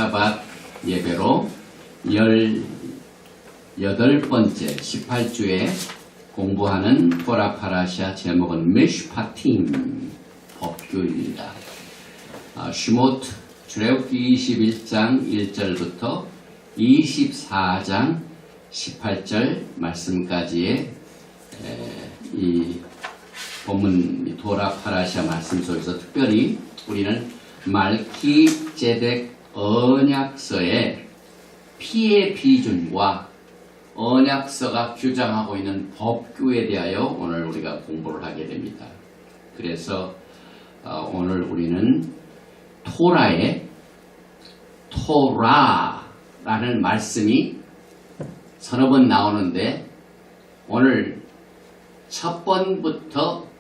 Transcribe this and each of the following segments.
샤밧 예배로 18번째 18주에 공부하는 토라 파라샤 제목은 미슈파팀 법규입니다. 슈모트 출애굽기 21장 1절부터 24장 18절 말씀까지의 이 본문 토라 파라샤 말씀 속에서 특별히 우리는 말키제덱 언약서의 피의 비준과 언약서가 규정하고 있는 법규에 대하여 오늘 우리가 공부를 하게 됩니다. 그래서 오늘 우리는 토라의 토라라는 말씀이 서너 번 나오는데 오늘 첫 번부터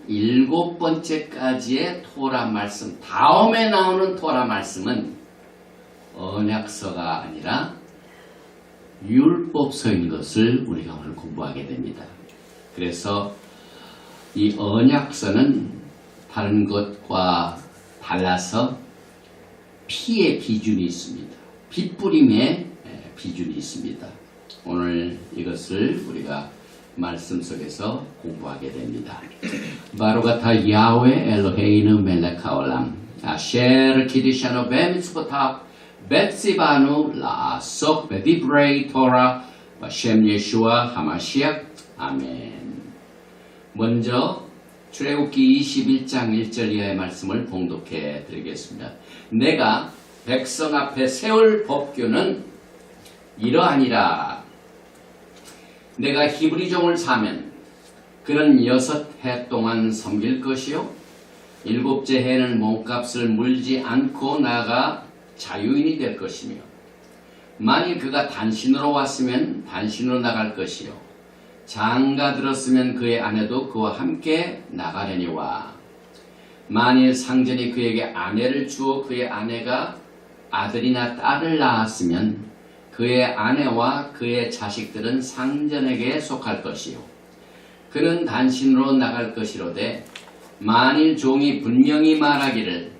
7번째까지의 토라 말씀, 다음에 나오는 토라 말씀은 언약서가 아니라 율법서인 것을 우리가 오늘 공부하게 됩니다. 그래서 이 언약서는 다른 것과 달라서 피의 비준이 있습니다. 빗뿌림의 비준이 있습니다. 오늘 이것을 우리가 말씀 속에서 공부하게 됩니다. 바로가타 야훼 엘로헤이누 멜렉 하올람 아셰르 키디샤노 베미츠보타 베츠바누 라속 베디브레이 토라 바셴 예슈아 하마시약 아멘. 먼저 출애굽기 21장 1절 이하의 말씀을 봉독해 드리겠습니다. 내가 백성 앞에 세울 법규는 이러하니라. 내가 히브리 종을 사면 그는 6해 동안 섬길 것이요 7째 해는 몸값을 물지 않고 나가 자유인이 될 것이며 만일 그가 단신으로 왔으면 단신으로 나갈 것이요 장가 들었으면 그의 아내도 그와 함께 나가려니와 만일 상전이 그에게 아내를 주어 그의 아내가 아들이나 딸을 낳았으면 그의 아내와 그의 자식들은 상전에게 속할 것이요 그는 단신으로 나갈 것이로되 만일 종이 분명히 말하기를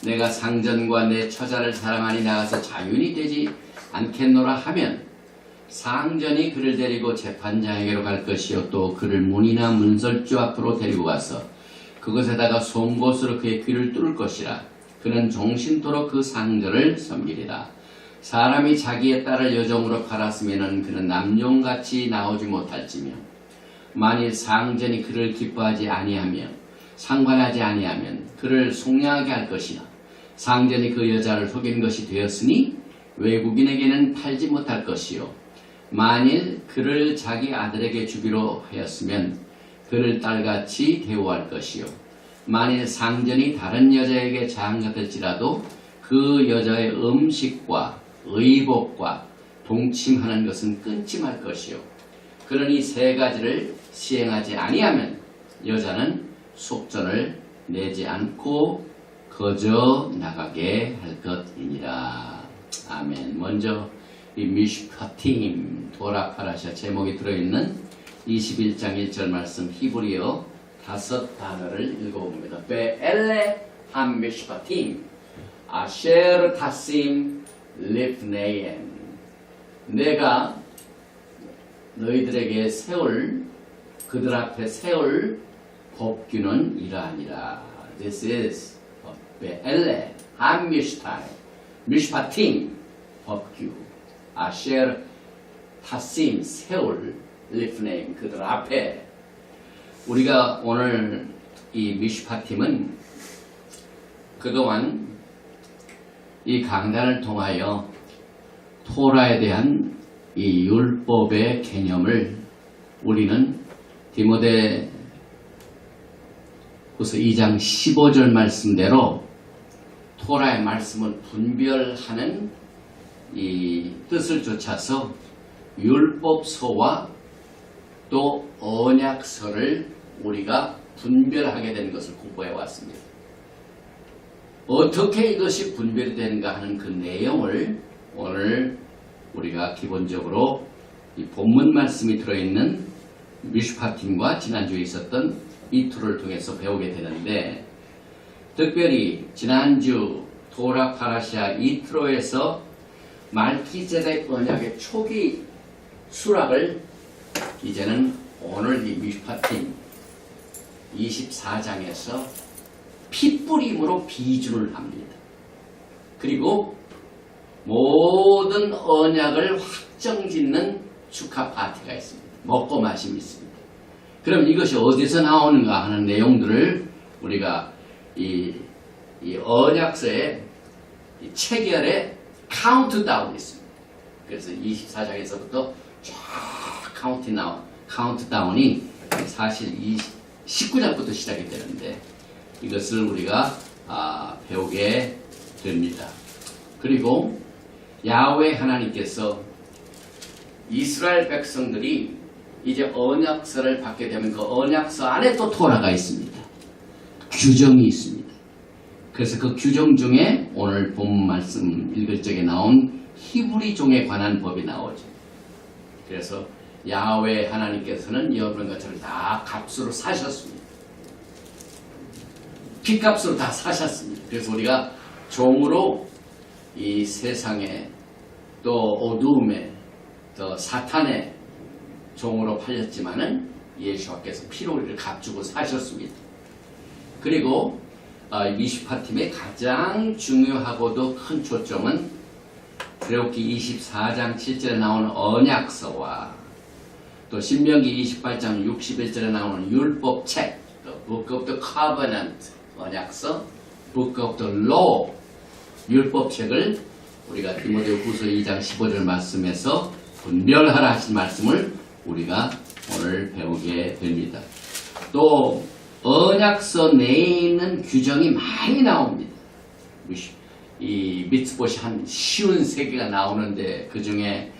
내가 상전과 내 처자를 사랑하니 나가서 자유인이 되지 않겠노라 하면 상전이 그를 데리고 재판장에게로 갈 것이요 또 그를 문이나 문설주 앞으로 데리고 가서 그것에다가 송곳으로 그의 귀를 뚫을 것이라. 그는 종신토록 그 상전을 섬기리라. 사람이 자기의 딸을 여종으로 팔았으면 그는 남종같이 나오지 못할지며 만일 상전이 그를 기뻐하지 아니하며 상관하지 아니하면 그를 속량하게 할 것이나 상전이 그 여자를 속인 것이 되었으니 외국인에게는 팔지 못할 것이요 만일 그를 자기 아들에게 주기로 하였으면 그를 딸같이 대우할 것이요 만일 상전이 다른 여자에게 장가될지라도 그 여자의 음식과 의복과 동침하는 것은 끊지 말 것이요 그러니 세 가지를 시행하지 아니하면 여자는 속전을 내지 않고 거저 나가게 할 것이니라. 아멘. 먼저 이 미슈파팀 토라 파라샤 제목이 들어있는 21장 1절 말씀 히브리어 5단어를 읽어봅니다. 베엘레 함 미슈파팀 아셰르 타심 리프네엠 내가 너희들에게 그들 앞에 세울 법규는 이러하니라. This is 베엘레 함 미슈파팀 법규 아셰르 타심 세울 리프네임 그들 앞에 우리가 오늘 이 미슈파팀은 그동안 이 강단을 통하여 토라에 대한 이 율법의 개념을 우리는 디모데후서 2장 15절 말씀대로 토라의 말씀을 분별하는 이 뜻을 좇아서 율법서와 또 언약서를 우리가 분별하게 된 것을 공부해 왔습니다. 어떻게 이것이 분별이 되는가 하는 그 내용을 오늘 우리가 기본적으로 이 본문 말씀이 들어있는 미슈파팀과 지난주에 있었던 이 툴을 통해서 배우게 되는데 특별히 지난주 토라 파라샤 이트로에서 말키제덱 언약의 초기 수락을 이제는 오늘 이 미슈파팀 24장에서 핏뿌림으로 비주를 합니다. 그리고 모든 언약을 확정짓는 축하 파티가 있습니다. 먹고 마심이 있습니다. 그럼 이것이 어디서 나오는가 하는 내용들을 우리가 이 언약서의 이 체결에 카운트다운이 있습니다. 그래서 24장에서부터 쫙 카운트다운이 사실 19장부터 시작이 되는데 이것을 우리가 배우게 됩니다. 그리고 야훼 하나님께서 이스라엘 백성들이 이제 언약서를 받게 되면 그 언약서 안에 또 토라가 있습니다. 규정이 있습니다. 그래서 그 규정 중에 오늘 본 말씀 읽을 적에 나온 히브리종에 관한 법이 나오죠. 그래서 야훼 하나님께서는 여러분 것처럼 다 값으로 사셨습니다. 핏값으로 다 사셨습니다. 그래서 우리가 종으로 이 세상에 또 어두움에 또 사탄의 종으로 팔렸지만은 예수께서 피로 우리를 값주고 사셨습니다. 그리고 미슈파팀의 가장 중요하고도 큰 초점은 레위기 24장 7절에 나오는 언약서와 또 신명기 28장 61절에 나오는 율법책, 또 Book of the Covenant 언약서, Book of the Law 율법책을 우리가 디모데후서 2장 15절 말씀에서 분별하라 하신 말씀을 우리가 오늘 배우게 됩니다. 또 언약서 내에 있는 규정이 많이 나옵니다. 이 미tzvot이 한 53개가 나오는데 그 중에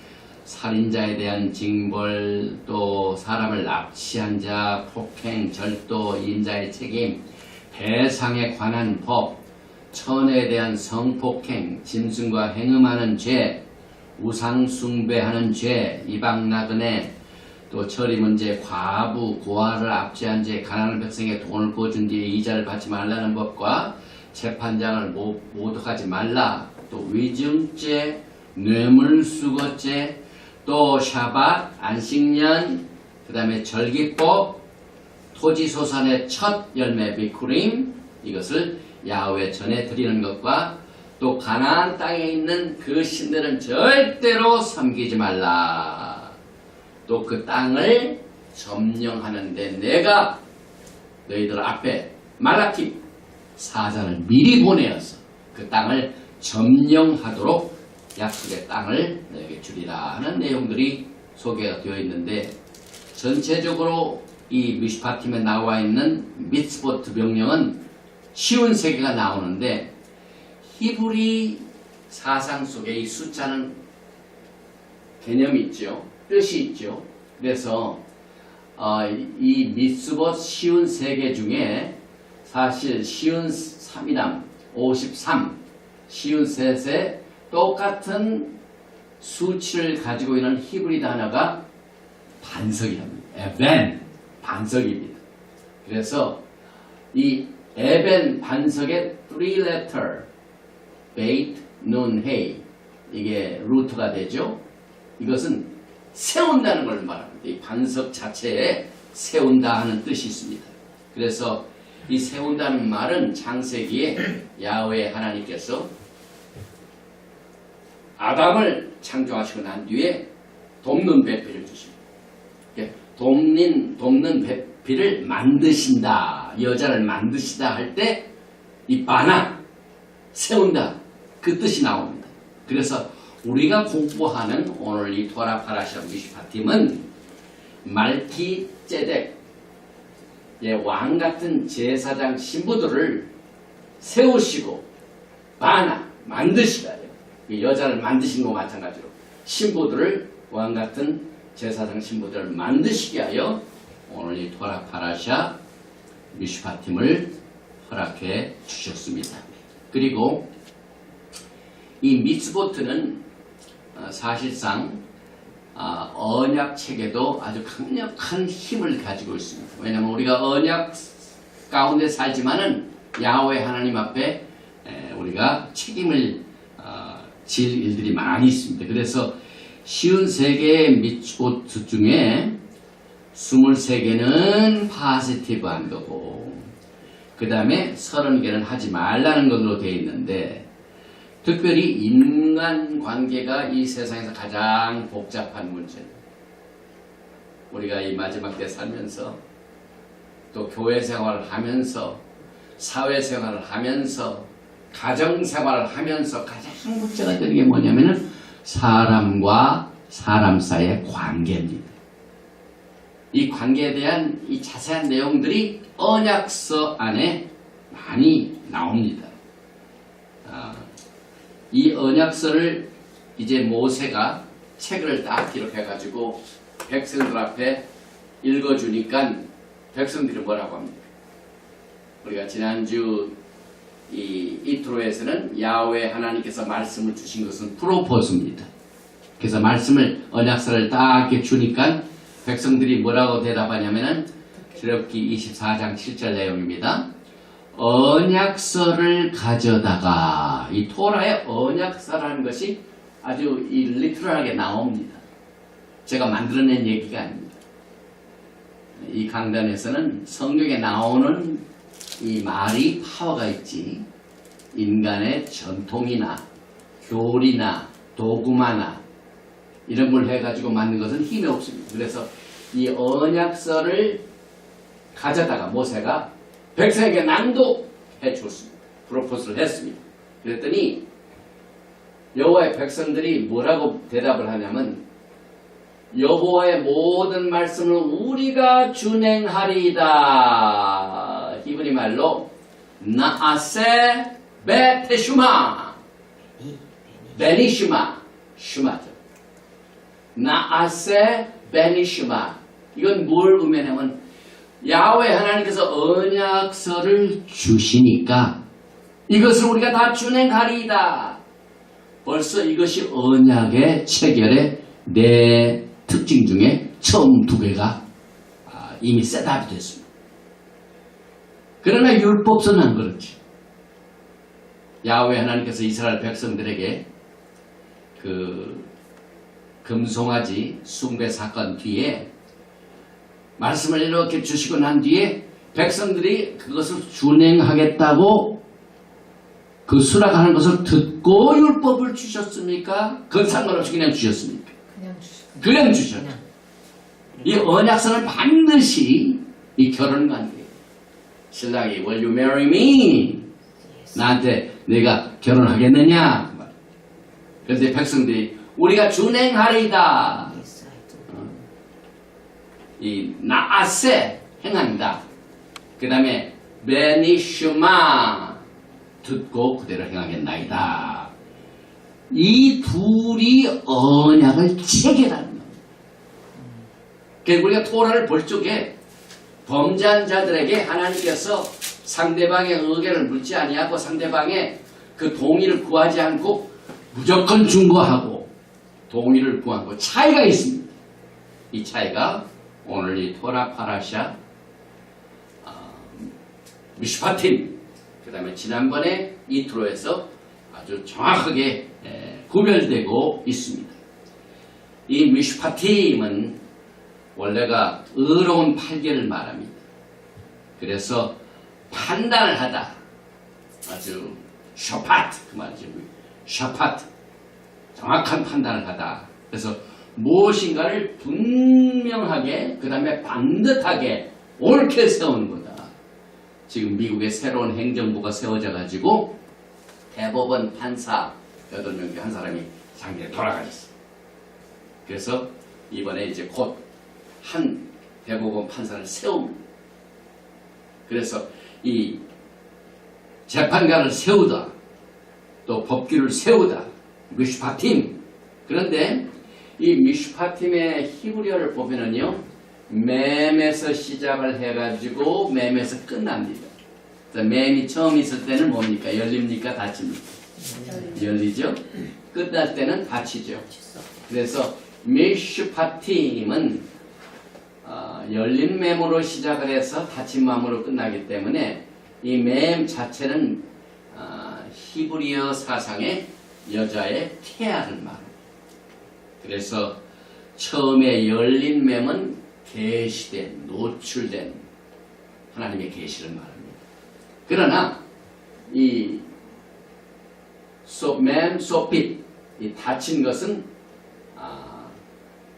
살인자에 대한 징벌, 또 사람을 납치한 자, 폭행, 절도, 인자의 책임, 배상에 관한 법, 처녀에 대한 성폭행, 짐승과 행음하는 죄, 우상 숭배하는 죄, 이방 나그네, 또 처리 문제, 과부, 고아를 압제한 죄, 가난한 백성에게 돈을 부어준 뒤에 이자를 받지 말라는 법과 재판장을 모독하지 말라, 또 위증죄, 뇌물수거죄, 또 샤밧, 안식년, 그 다음에 절기법, 토지소산의 첫 열매 비쿠림, 이것을 야훼 전에 드리는 것과 또 가나안 땅에 있는 그 신들은 절대로 섬기지 말라. 또 그 땅을 점령하는데 내가 너희들 앞에 말라키 사자를 미리 보내어서 그 땅을 점령하도록 약속의 땅을 너에게 주리라 하는 내용들이 소개가 되어 있는데, 전체적으로 이 미슈파팀에 나와 있는 미tzvot 명령은 53개가 나오는데 히브리 사상 속에 이 숫자는 개념이 있죠. 뜻이 있죠. 그래서 이 미tzvot 53개 중에 사실 53이랑 53, 53의 똑같은 수치를 가지고 있는 히브리 단어가 반석이랍니다. 에벤, 반석입니다. 그래서 이 에벤 반석의 3letter, beit, nun, hey, 이게 루트가 되죠. 이것은 세운다는 걸 말합니다. 이 반석 자체에 세운다 하는 뜻이 있습니다. 그래서 이 세운다는 말은 창세기에 야훼 하나님께서 아담을 창조하시고 난 뒤에 돕는 배필을 주십니다. 돕는 배필을 만드신다, 여자를 만드시다 할 때 이 바나, 세운다, 그 뜻이 나옵니다. 그래서 우리가 공부하는 오늘 이 토라 파라샤 미슈파팀은 말키제덱, 왕 같은 제사장 신부들을 세우시고 바나, 만드시다. 여자를 만드신 것과 마찬가지로 신부들을, 왕 같은 제사장 신부들을 만드시게 하여 오늘 이 토라 파라샤 미슈파팀을 허락해 주셨습니다. 그리고 이 미tzvot는 사실상 언약 체계도 아주 강력한 힘을 가지고 있습니다. 왜냐하면 우리가 언약 가운데 살지만은 야훼 하나님 앞에 우리가 책임을 질 일들이 많이 있습니다. 그래서 53개의 밑옷 중에 23개는 파지티브한 거고 그 다음에 30개는 하지 말라는 것으로 되어 있는데 특별히 인간관계가 이 세상에서 가장 복잡한 문제입니다. 우리가 이 마지막 때 살면서 또 교회 생활을 하면서 사회생활을 하면서 가정생활을 하면서 가장 문제가 되는 게 뭐냐면은 사람과 사람 사이의 관계입니다. 이 관계에 대한 이 자세한 내용들이 언약서 안에 많이 나옵니다. 이 언약서를 이제 모세가 책을 딱 기록해가지고 백성들 앞에 읽어주니까 백성들이 뭐라고 합니까? 우리가 지난주 이 인트로에서는 야훼 하나님께서 말씀을 주신 것은 프로포즈입니다. 그래서 말씀을 언약서를 딱 이렇게 주니까 백성들이 뭐라고 대답하냐면은 출애굽기 24장 7절 내용입니다. 언약서를 가져다가 이 토라의 언약서라는 것이 아주 이 리트럴하게 나옵니다. 제가 만들어낸 얘기가 아닙니다. 이 강단에서는 성경에 나오는 이 말이 파워가 있지 인간의 전통이나 교리나 도구마나 이런 걸 해가지고 만든 것은 힘이 없습니다. 그래서 이 언약서를 가져다가 모세가 백성에게 낭독해 줬습니다. 프로포즈를 했습니다. 그랬더니 여호와의 백성들이 뭐라고 대답을 하냐면 여호와의 모든 말씀을 우리가 준행하리이다. 히브리 말로 나아세 베테슈마 베니슈마 슈마죠. 나아세 베니슈마 이건 뭘 의미하냐면 야훼 하나님께서 언약서를 주시니까 이것을 우리가 다 준행하리이다. 벌써 이것이 언약의 체결의 네 특징 중에 처음 두 개가 이미 셋업이 됐습니다. 그러나 율법서는 안 그렇지. 야훼 하나님께서 이스라엘 백성들에게 그 금송아지 숭배 사건 뒤에 말씀을 이렇게 주시고 난 뒤에 백성들이 그것을 준행하겠다고 그 수락하는 것을 듣고 율법을 주셨습니까? 그건 상관없이 그냥 주셨습니까? 그냥 주셨죠. 이 언약서는 반드시 이 결혼관계 신랑이 Will you marry me? 나한테 내가 결혼하겠느냐? 그런데 백성들이 우리가 준행하리이다. 이 나아세 행한다. 그 다음에 베니슈마 듣고 그대로 행하겠나이다. 이 둘이 언약을 체결하는 겁니다. 그러니까 우리가 토라를 볼 적에 범죄한 자들에게 하나님께서 상대방의 의견을 묻지 아니하고 상대방의 그 동의를 구하지 않고 무조건 중거하고 동의를 구하고 차이가 있습니다. 이 차이가 오늘 이 토라 파라샤 미슈파팀 그 다음에 지난번에 이트로에서 아주 정확하게 구별되고 있습니다. 이 미슈파팀은 원래가 의로운 판결을 말합니다. 그래서 판단을 하다 아주 샤파트 그 말이죠. 샤파트 정확한 판단을 하다. 그래서 무엇인가를 분명하게 그 다음에 반듯하게 옳게 세우는 거다. 지금 미국의 새로운 행정부가 세워져 가지고 대법원 판사 8명 중 한 사람이 작년에 돌아가셨어요. 그래서 이번에 이제 곧 한 대법원 판사를 세웁니다. 그래서 이 재판관을 세우다 또 법규를 세우다 미슈파팀. 그런데 이 미슈파팀의 히브리어를 보면은요 맴에서 시작을 해가지고 맴에서 끝납니다. 맴이 처음 있을 때는 뭡니까? 열립니까? 닫힙니까? 열리죠? 끝날 때는 닫히죠. 그래서 미슈파팀은 열린 맴으로 시작을 해서 닫힌 맘으로 끝나기 때문에 이 맴 자체는 히브리어 사상의 여자의 태아를 말합니다. 그래서 처음에 열린 맴은 계시된, 노출된 하나님의 계시를 말합니다. 그러나 이 맴, 소핏, 이 닫힌 것은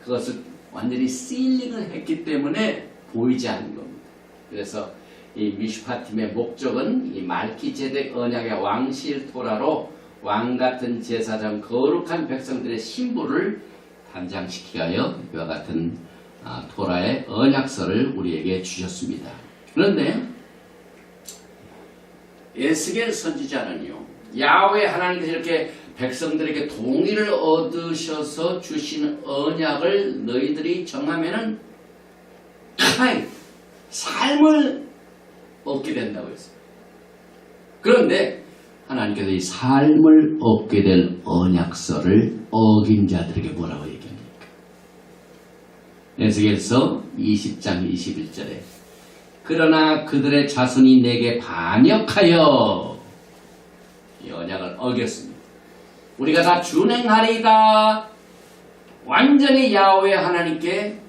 그것을 완전히 실링을 했기 때문에 보이지 않는 겁니다. 그래서 이 미슈파팀의 목적은 이 말기제덱 언약의 왕실 토라로 왕같은 제사장 거룩한 백성들의 신부를 단장시키기 위하여 이와 같은 토라의 언약서를 우리에게 주셨습니다. 그런데 에스겔 선지자는요, 야훼 하나님께서 이렇게 백성들에게 동의를 얻으셔서 주신 언약을 너희들이 정하면은 삶을 얻게 된다고 했어요. 그런데 하나님께서 이 삶을 얻게 될 언약서를 어긴 자들에게 뭐라고 얘기합니까? 에스겔서 20장 21절에 그러나 그들의 자손이 내게 반역하여 이 언약을 어겼습니다. 우리가 다 준행하리이다. 완전히 야훼 하나님께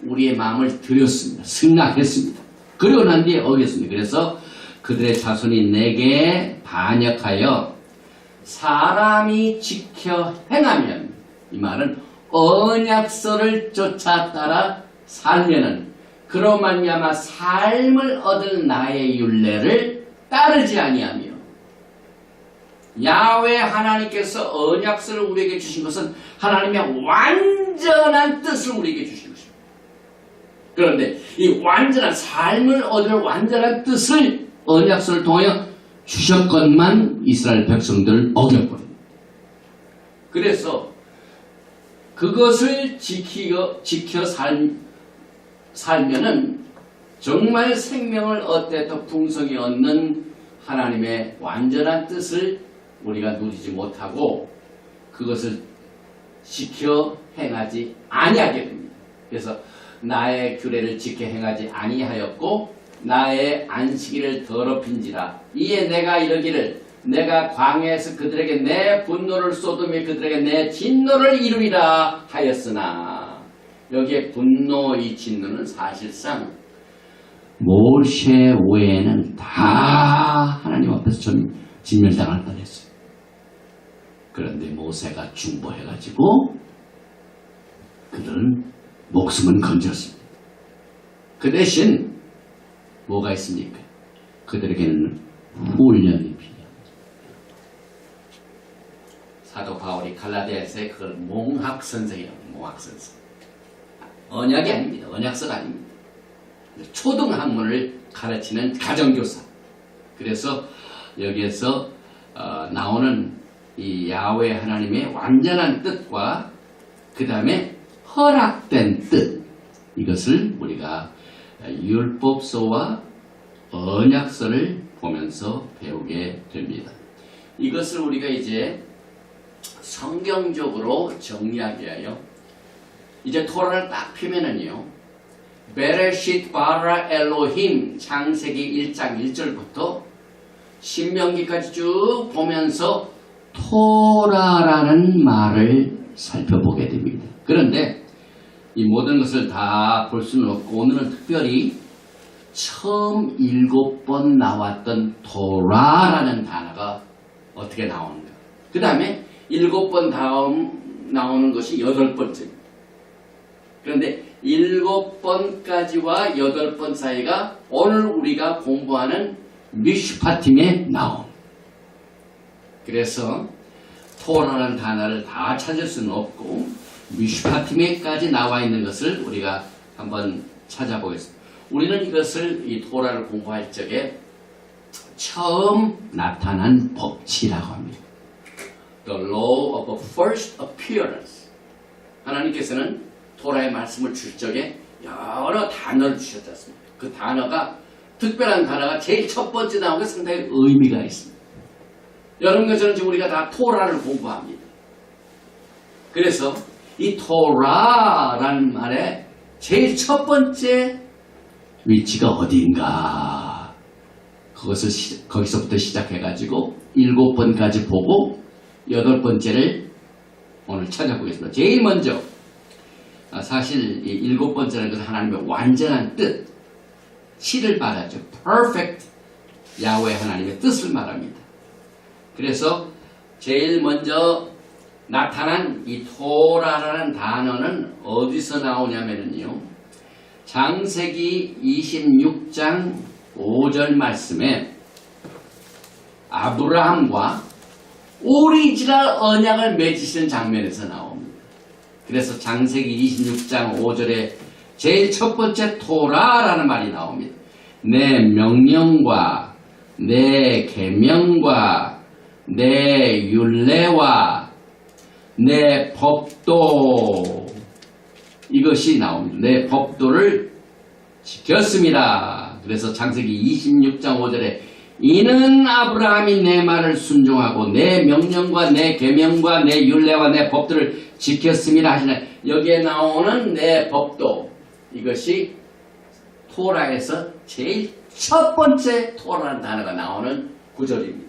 우리의 마음을 드렸습니다. 승낙했습니다. 그리고 난 뒤에 어겼습니다. 그래서 그들의 자손이 내게 반역하여 사람이 지켜 행하면, 이 말은 언약서를 쫓아 따라 살면은 그로 말미암아 삶을 얻을 나의 율례를 따르지 아니하며, 야훼 하나님께서 언약서를 우리에게 주신 것은 하나님의 완전한 뜻을 우리에게 주신 것입니다. 그런데 이 완전한 삶을 얻을 완전한 뜻을 언약서를 통하여 주셨건만 이스라엘 백성들을 어겼거든요. 그래서 그것을 지켜 살면은 정말 생명을 얻되 더 풍성히 얻는 하나님의 완전한 뜻을 우리가 누리지 못하고 그것을 지켜 행하지 아니하게 됩니다. 그래서 나의 규례를 지켜 행하지 아니하였고 나의 안식일을 더럽힌지라 이에 내가 이르기를 내가 광야에서 그들에게 내 분노를 쏟으며 그들에게 내 진노를 이루리라 하였으나, 여기에 분노, 이 진노는 사실상 모세 외에는 다 하나님 앞에서 진멸당할 뻔했어요. 그런데 모세가 중보해가지고 그들은 목숨은 건졌습니다. 그 대신 뭐가 있습니까? 그들에게는 훈련이 필요합니다. 사도 바울이 갈라디아서에 그걸 몽학선생이라고 합니다. 몽학선생. 언약이 아닙니다. 언약서가 아닙니다. 초등학문을 가르치는 가정교사. 그래서 여기에서 나오는 이 야훼 하나님의 완전한 뜻과 그 다음에 허락된 뜻, 이것을 우리가 율법서와 언약서를 보면서 배우게 됩니다. 이것을 우리가 이제 성경적으로 정리하기 위하여 이제 토라를 딱 펴면은요, 베레쉿 바라 엘로힘 창세기 1장 1절부터 신명기까지 쭉 보면서 토라라는 말을 살펴보게 됩니다. 그런데 이 모든 것을 다 볼 수는 없고 오늘은 특별히 처음 7번 나왔던 토라라는 단어가 어떻게 나오는가, 그 다음에 7번 다음 나오는 것이 8번째입니다. 그런데 7번까지와 8번 사이가 오늘 우리가 공부하는 미슈파팀에 나온, 그래서 토라라는 단어를 다 찾을 수는 없고 미슈파팀에까지 나와 있는 것을 우리가 한번 찾아보겠습니다. 우리는 이것을, 이 토라를 공부할 적에 처음 나타난 법칙이라고 합니다. The law of first appearance. 하나님께서는 토라의 말씀을 줄 적에 여러 단어를 주셨지 않습니까? 그 단어가, 특별한 단어가 제일 첫 번째 나온 게 상당히 의미가 있습니다. 여러분과 저는 지금 우리가 다 토라를 공부합니다. 그래서 이 토라라는 말의 제일 첫 번째 위치가 어디인가, 그것을 거기서부터 시작해가지고 7번까지 보고 8번째를 오늘 찾아보겠습니다. 제일 먼저 사실 이 7번째는 것은 하나님의 완전한 뜻, 실을 말하죠. perfect 야훼 하나님의 뜻을 말합니다. 그래서 제일 먼저 나타난 이 토라라는 단어는 어디서 나오냐면요. 창세기 26장 5절 말씀에 아브라함과 오리지널 언약을 맺으시는 장면에서 나옵니다. 그래서 창세기 26장 5절에 제일 첫 번째 토라라는 말이 나옵니다. 내 명령과 내 계명과 내 율례와 내 법도 이것이 나옵니다. 내 법도를 지켰습니다. 그래서 창세기 26장 5절에 이는 아브라함이 내 말을 순종하고 내 명령과 내 계명과 내 율례와 내 법도를 지켰습니다 하시네. 여기에 나오는 내 법도 이것이 토라에서 제일 첫 번째 토라라는 단어가 나오는 구절입니다.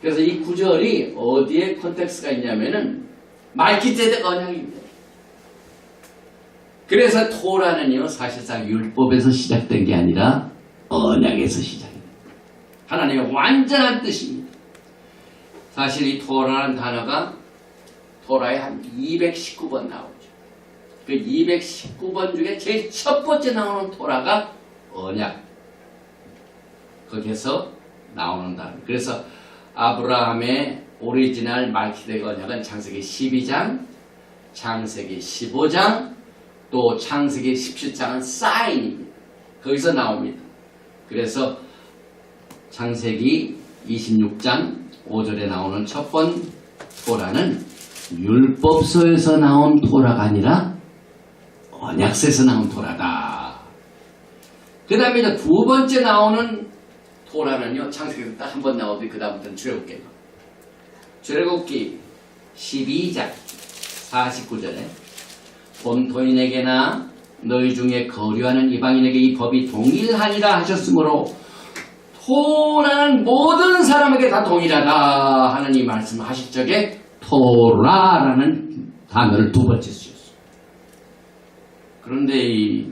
그래서 이 구절이 어디에 컨텍스트가 있냐면은 말기ጼ덱 언약입니다. 그래서 토라는요 사실상 율법에서 시작된 게 아니라 언약에서 시작입니다. 하나님의 완전한 뜻입니다. 사실 이 토라라는 단어가 토라에 한 219번 나오죠. 그 219번 중에 제일 첫 번째 나오는 토라가 언약. 거기에서 나오는 단어. 그래서 아브라함의 오리지널 말기덱 언약은 창세기 12장, 창세기 15장, 또 창세기 17장은 사인입니다. 거기서 나옵니다. 그래서 창세기 26장 5절에 나오는 첫 번 토라는 율법서에서 나온 토라가 아니라 언약서에서 나온 토라다. 그 다음에 이제 두 번째 나오는 토라는요, 창세기에서 딱 한 번 나오더니 그 다음부터는 출애굽기예요. 출애굽기 12장 49절에 본토인에게나 너희 중에 거류하는 이방인에게 이 법이 동일하니라 하셨으므로 토라는 모든 사람에게 다 동일하다 하는 이 말씀을 하실 적에 토라라는 단어를 두 번째 쓰셨어요. 그런데 이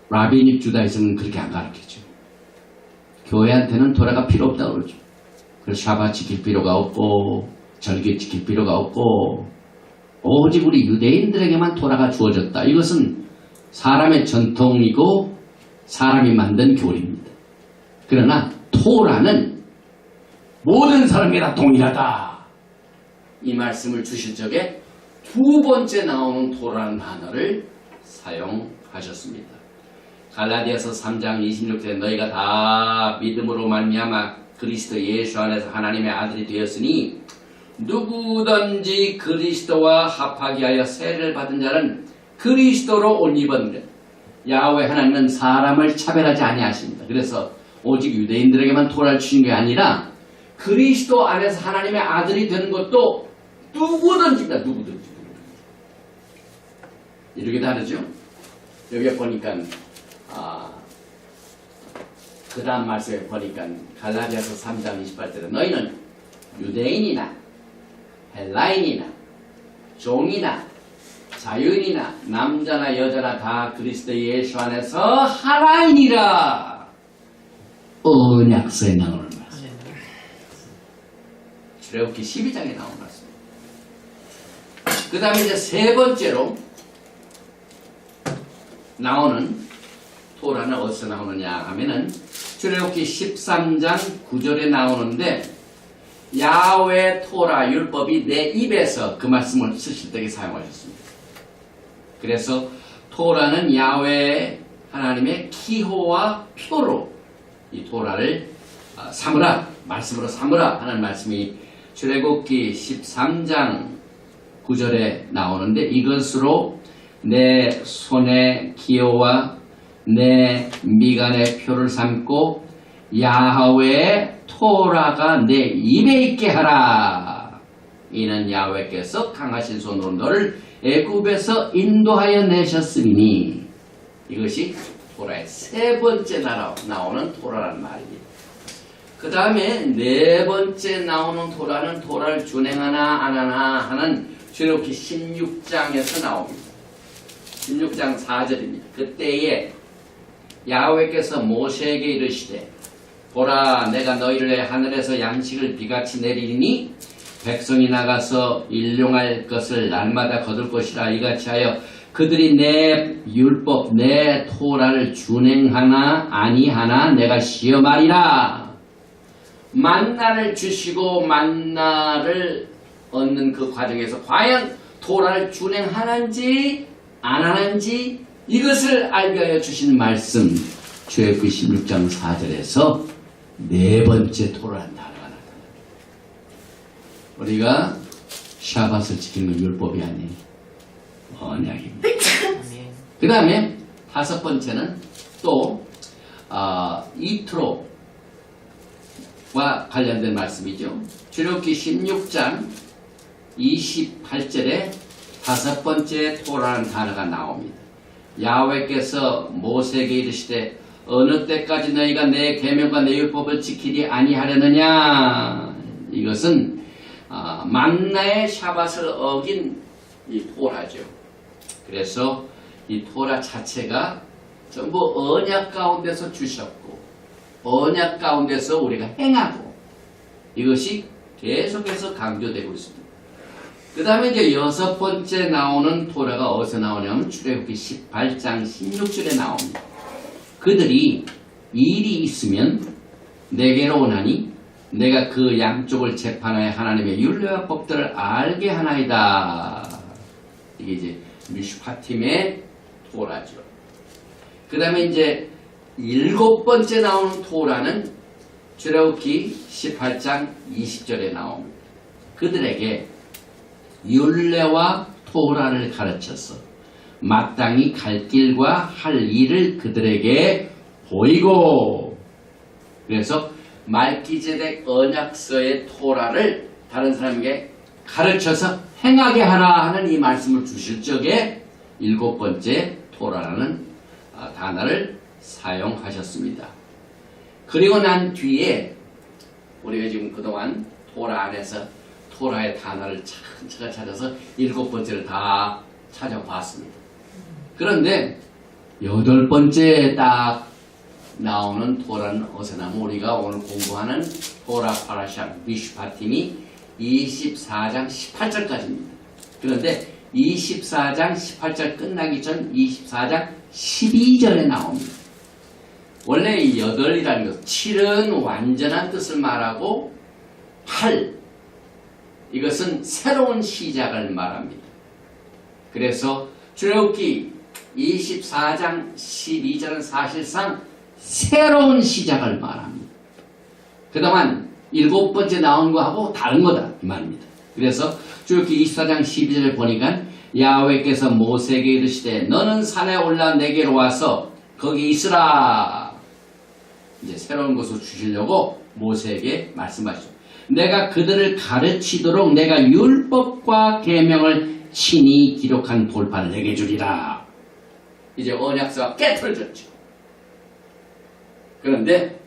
라비닉 주다이즘은 그렇게 안 가르치죠. 교회한테는 토라가 필요 없다고 그러죠. 그래서 샤바 지킬 필요가 없고 절기 지킬 필요가 없고 오직 우리 유대인들에게만 토라가 주어졌다. 이것은 사람의 전통이고 사람이 만든 교리입니다. 그러나 토라는 모든 사람에게 다 동일하다. 이 말씀을 주실 적에 두 번째 나오는 토라는 단어를 사용하셨습니다. 갈라디아서 3장 26절에 너희가 다 믿음으로 말미암아 그리스도 예수 안에서 하나님의 아들이 되었으니 누구든지 그리스도와 합하게 하여 세례를 받은 자는 그리스도로 옷 입었는데 야훼 하나님은 사람을 차별하지 아니하십니다. 그래서 오직 유대인들에게만 토라를 주신 게 아니라 그리스도 안에서 하나님의 아들이 되는 것도 누구든지입니다. 누구든지. 이렇게 다르죠? 여기 보니까 그 다음 말씀에 보니까 갈라디아서 3장 28절에 너희는 유대인이나 헬라인이나 종이나 자유인이나 남자나 여자나 다 그리스도 예수 안에서 하나이니라. 언약서에 나오는 말씀. 출애굽기 12장에 나오는 말씀. 그 다음에 이제 세 번째로 나오는 토라는 어디서 나오느냐 하면은 출애굽기 13장 9절에 나오는데 야훼 토라 율법이 내 입에서 그 말씀을 쓰실 때 사용하셨습니다. 그래서 토라는 야훼 하나님의 기호와 표로 이 토라를 삼으라, 말씀으로 삼으라 하는 말씀이 출애굽기 13장 9절에 나오는데 이것으로 내 손의 기호와 내 미간의 표를 삼고 야훼의 토라가 내 입에 있게 하라. 이는 야훼께서 강하신 손으로 너를 애굽에서 인도하여 내셨으니 이것이 토라의 세 번째 나오는 토라란 말입니다. 그 다음에 네 번째 나오는 토라는 토라를 준행하나 안 하나 하는 출애굽기 16장에서 나옵니다. 16장 4절입니다. 그때에 야훼께서 모세에게 이르시되 보라 내가 너희를 하늘에서 양식을 비같이 내리니 백성이 나가서 일용할 것을 날마다 거둘 것이라 이같이 하여 그들이 내 율법 내 토라를 준행하나 아니하나 내가 시험하리라. 만나를 주시고 만나를 얻는 그 과정에서 과연 토라를 준행하는지 안 하는지 이것을 알게 하여 주신 말씀 출애굽기 16장 4절에서 네 번째 토라는 단어가 나타납니다. 우리가 샤밧을 지키는 건 율법이 아니에요. 언약입니다. 그 다음에 다섯 번째는 또 이트로와 관련된 말씀이죠. 출애굽기 16장 28절에 다섯 번째 토라는 단어가 나옵니다. 야훼께서 모세에게 이르시되 어느 때까지 너희가 내 계명과 내 율법을 지키리 아니하려느냐. 이것은 만나의 샤밧을 어긴 이 토라죠. 그래서 이 토라 자체가 전부 언약 가운데서 주셨고 언약 가운데서 우리가 행하고 이것이 계속해서 강조되고 있습니다. 그 다음에 이제 여섯 번째 나오는 토라가 어디서 나오냐면 출애굽기 18장 16절에 나옵니다. 그들이 일이 있으면 내게로 오나니 내가 그 양쪽을 재판하여 하나님의 율례와 법들을 알게 하나이다. 이게 이제 미슈파팀의 토라죠. 그 다음에 이제 일곱 번째 나오는 토라는 출애굽기 18장 20절에 나옵니다. 그들에게 율례와 토라를 가르쳐서 마땅히 갈 길과 할 일을 그들에게 보이고, 그래서 말기제덱 언약서의 토라를 다른 사람에게 가르쳐서 행하게 하라 하는 이 말씀을 주실 적에 일곱 번째 토라라는 단어를 사용하셨습니다. 그리고 난 뒤에 우리가 지금 그동안 토라 안에서 토라의 단어를 차근차근 찾아서 일곱 번째를 다 찾아봤습니다. 그런데 여덟 번째 딱 나오는 토라는 어디서 나면 우리가 오늘 공부하는 토라 파라샤 미슈파팀이 24장 18절까지입니다. 그런데 24장 18절 끝나기 전 24장 12절에 나옵니다. 원래 이 8이라는 것은 7은 완전한 뜻을 말하고 8 이것은 새로운 시작을 말합니다. 그래서 출애굽기 24장 12절은 사실상 새로운 시작을 말합니다. 그동안 일곱 번째 나온 거하고 다른 거다 이 말입니다. 그래서 출애굽기 24장 12절을 보니까 야훼께서 모세에게 이르시되 너는 산에 올라 내게로 와서 거기 있으라. 이제 새로운 것을 주시려고 모세에게 말씀하시죠. 내가 그들을 가르치도록 내가 율법과 계명을 친히 기록한 돌판을 내게 주리라. 이제 언약서가 깨트려졌죠. 그런데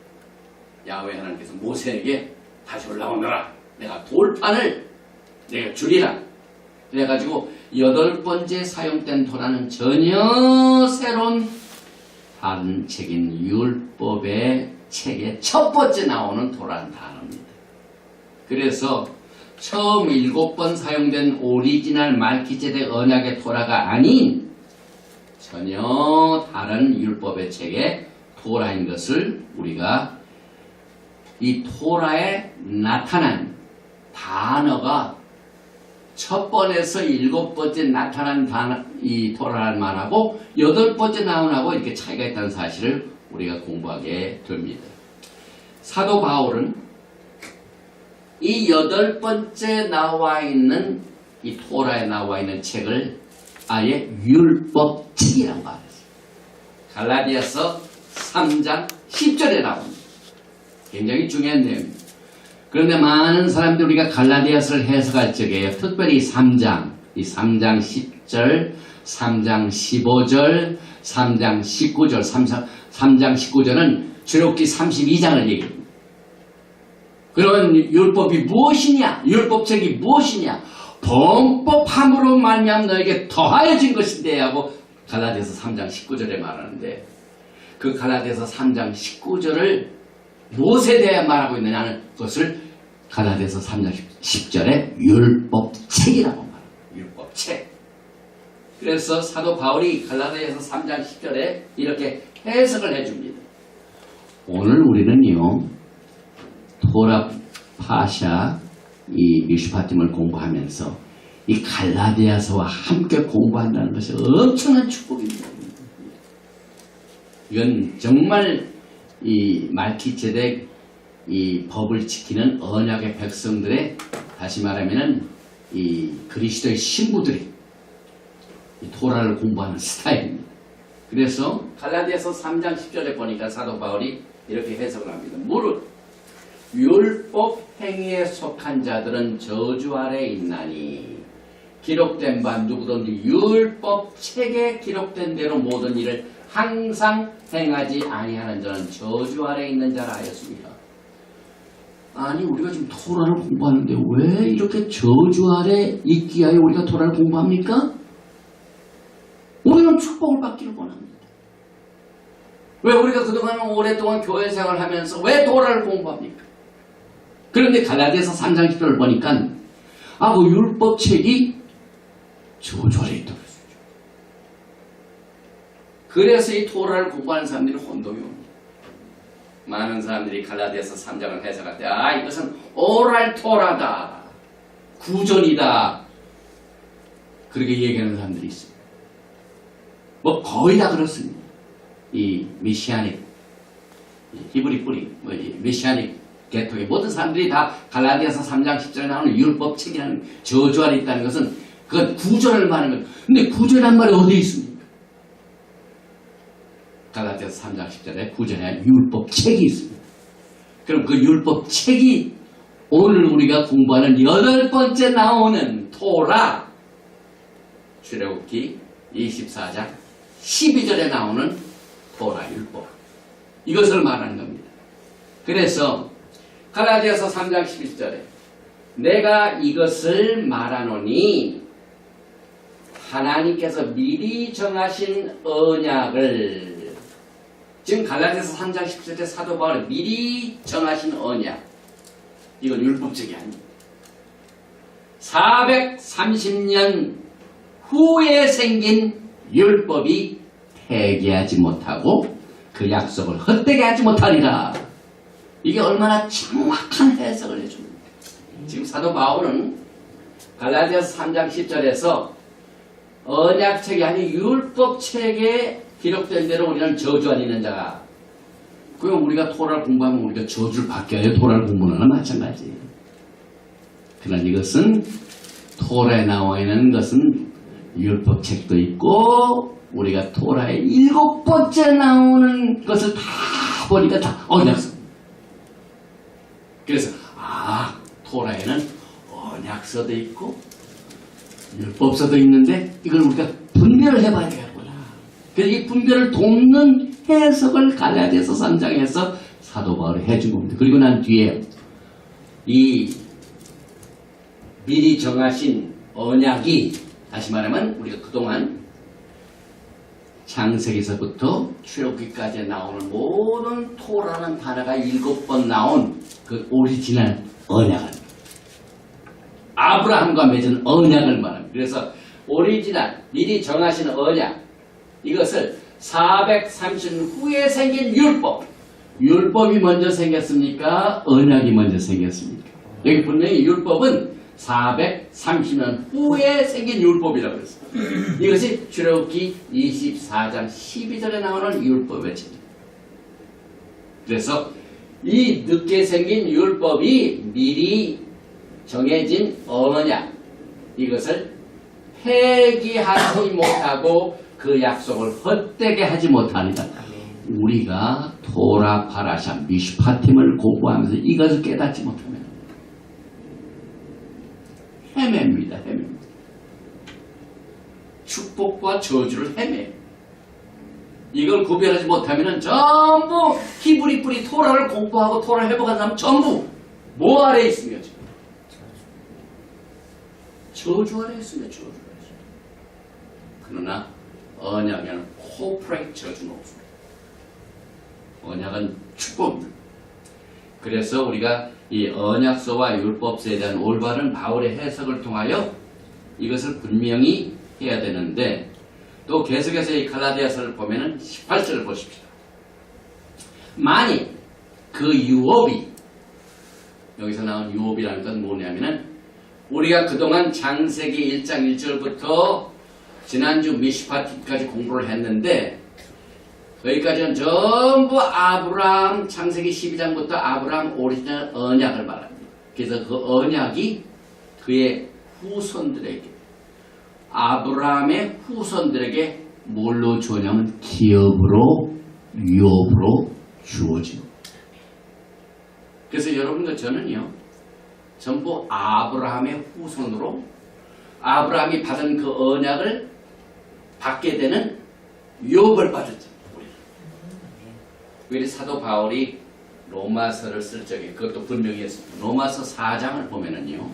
야훼 하나님께서 모세에게 다시 올라오너라. 내가 돌판을 내가 주리라. 그래가지고 여덟 번째 사용된 토라는 전혀 새로운 다른 책인 율법의 책의 첫 번째 나오는 토라는 단어입니다. 그래서 처음 7번 사용된 오리지널 말기제덱 언약의 토라가 아닌 전혀 다른 율법의 책의 토라인 것을 우리가 이 토라에 나타난 단어가 첫 번에서 7번째 나타난 단어, 이 토라를 말하고 8번째 나온하고 이렇게 차이가 있다는 사실을 우리가 공부하게 됩니다. 사도 바울은 이 8번째 나와 있는 이 토라에 나와 있는 책을 아예 율법책이라고 말했어요. 갈라디아서 3장 10절에 나옵니다. 굉장히 중요한 내용입니다. 그런데 많은 사람들이 우리가 갈라디아서를 해석할 적에 특별히 3장, 이 3장 10절, 3장 15절, 3장 19절, 3장 19절은 출애굽기 32장을 얘기합니다. 그런 율법이 무엇이냐? 율법책이 무엇이냐? 범법함으로 말미암아 너에게 더하여진 것인데 하고 갈라디아서 3장 19절에 말하는데 그 갈라디아서 3장 19절을 무엇에 대해 말하고 있느냐는 것을 갈라디아서 3장 10절에 율법책이라고 말합니다. 율법책. 그래서 사도 바울이 갈라디아서 3장 10절에 이렇게 해석을 해줍니다. 오늘 우리는요, 토라 파샤 이 미슈파팀을 공부하면서 이 갈라디아서와 함께 공부한다는 것이 엄청난 축복입니다. 이건 정말 이 말키체덱 이 법을 지키는 언약의 백성들의 다시 말하면은 이 그리스도의 신부들이 이 토라를 공부하는 스타일입니다. 그래서 갈라디아서 3장 10절에 보니까 사도 바울이 이렇게 해석을 합니다. 무릇 율법 행위에 속한 자들은 저주 아래 있나니 기록된 바 누구든지 율법 책에 기록된 대로 모든 일을 항상 행하지 아니하는 자는 저주 아래 있는 자라 하였습니다. 아니 우리가 지금 토라를 공부하는데 왜 이렇게 저주 아래 있기 위하여 우리가 토라를 공부합니까? 우리는 축복을 받기를 원합니다. 왜 우리가 그동안 오랫동안 교회 생활을 하면서 왜 토라를 공부합니까? 그런데 갈라디아서 3장 10절을 보니까 그 율법책이 저주 아래 있다고 했어요. 그래서 이 토라를 공부하는 사람들이 혼동이 옵니다. 많은 사람들이 갈라디아서 3장을 해석할 때 이것은 오랄 토라다. 구전이다. 그렇게 얘기하는 사람들이 있습니다. 뭐 거의 다 그렇습니다. 이 메시아닉, 히브리 뿌리, 메시아닉 계통의 모든 사람들이 다 갈라디아서 3장 10절에 나오는 율법책이라는 저주 아래 있다는 것은 그건 구전을 말하는 거예요. 근데 구전이란 말이 어디에 있습니까? 갈라디아서 3장 10절에 구전에 율법책이 있습니다. 그럼 그 율법책이 오늘 우리가 공부하는 8번째 나오는 토라 출애굽기 24장 12절에 나오는 토라 율법 이것을 말하는 겁니다. 그래서 갈라디아서 3장 11절에 내가 이것을 말하노니 하나님께서 미리 정하신 언약을 지금 갈라디아서 3장 17절에 사도 바울이 미리 정하신 언약 이건 율법적이 아닙니다. 430년 후에 생긴 율법이 폐기하지 못하고 그 약속을 헛되게 하지 못하리라. 이게 얼마나 정확한 해석을 해줍니다. 지금 사도 바울은 갈라디아서 3장 10절에서 언약책이 아닌 율법책에 기록된 대로 우리는 저주 안 있는 자가 그럼 우리가 토라를 공부하면 우리가 저주를 받게 해요. 토라를 공부하는 건 마찬가지예요. 그러나 이것은 토라에 나와 있는 것은 율법책도 있고 우리가 토라의 7번째 나오는 것을 다 보니까 다 언약서. 그래서 토라에는 언약서도 있고 율법서도 있는데 이걸 우리가 분별을 해봐야 되겠구나. 그래서 이 분별을 돕는 해석을 갈라디아서 3장에서 사도 바울이 해준 겁니다. 그리고 난 뒤에 이 미리 정하신 언약이 다시 말하면 우리가 그동안 창세기서부터 출애굽기까지 나오는 모든 토라는 단어가 7번 나온 그 오리지널 언약을 아브라함과 맺은 언약을 말합니다. 그래서 오리지널 미리 정하신 언약 이것을 430년 후에 생긴 율법이 먼저 생겼습니까? 언약이 먼저 생겼습니까? 여기 분명히 율법은 430년 후에 생긴 율법이라고 했어요. 이것이 출애굽기 24장 12절에 나오는 율법의 책입니다. 그래서 이 늦게 생긴 율법이 미리 정해진 언약 이것을 폐기하지 못하고 그 약속을 헛되게 하지 못하니까 우리가 토라 파라샤 미슈파팀을 공부하면서 이것을 깨닫지 못하면 헤맵니다. 축복과 저주를 헤매. 이걸 구별하지 못하면 전부 히브리 뿌리 토라를 공부하고 토라를 회복한 사람 전부 뭐 아래 있으며 지금? 저주 아래 있으며 저주 아래 있으며. 그러나 언약에는 코퍼레이트 저주는 없습니다. 언약은 축복입니다. 그래서 우리가 이 언약서와 율법서에 대한 올바른 바울의 해석을 통하여 이것을 분명히 해야 되는데, 또 계속해서 이 갈라디아서를 보면은 18절을 보십시오. 만일 그 유업이, 여기서 나온 유업이라는 건 뭐냐면은 우리가 그동안 창세기 1장 1절부터 지난주 미시파티까지 공부를 했는데, 거기까지는 전부 아브라함, 창세기 12장부터 아브라함 오리지널 언약을 말합니다. 그래서 그 언약이 그의 후손들에게, 아브라함의 후손들에게 뭘로 주냐면 기업으로, 유업으로 주어집니다. 그래서 여러분과 저는요, 전부 아브라함의 후손으로 아브라함이 받은 그 언약을 받게 되는 유업을 받았죠. 우리 사도 바울이 로마서를 쓸 적에 그것도 분명히 했습니다. 로마서 4장을 보면은요,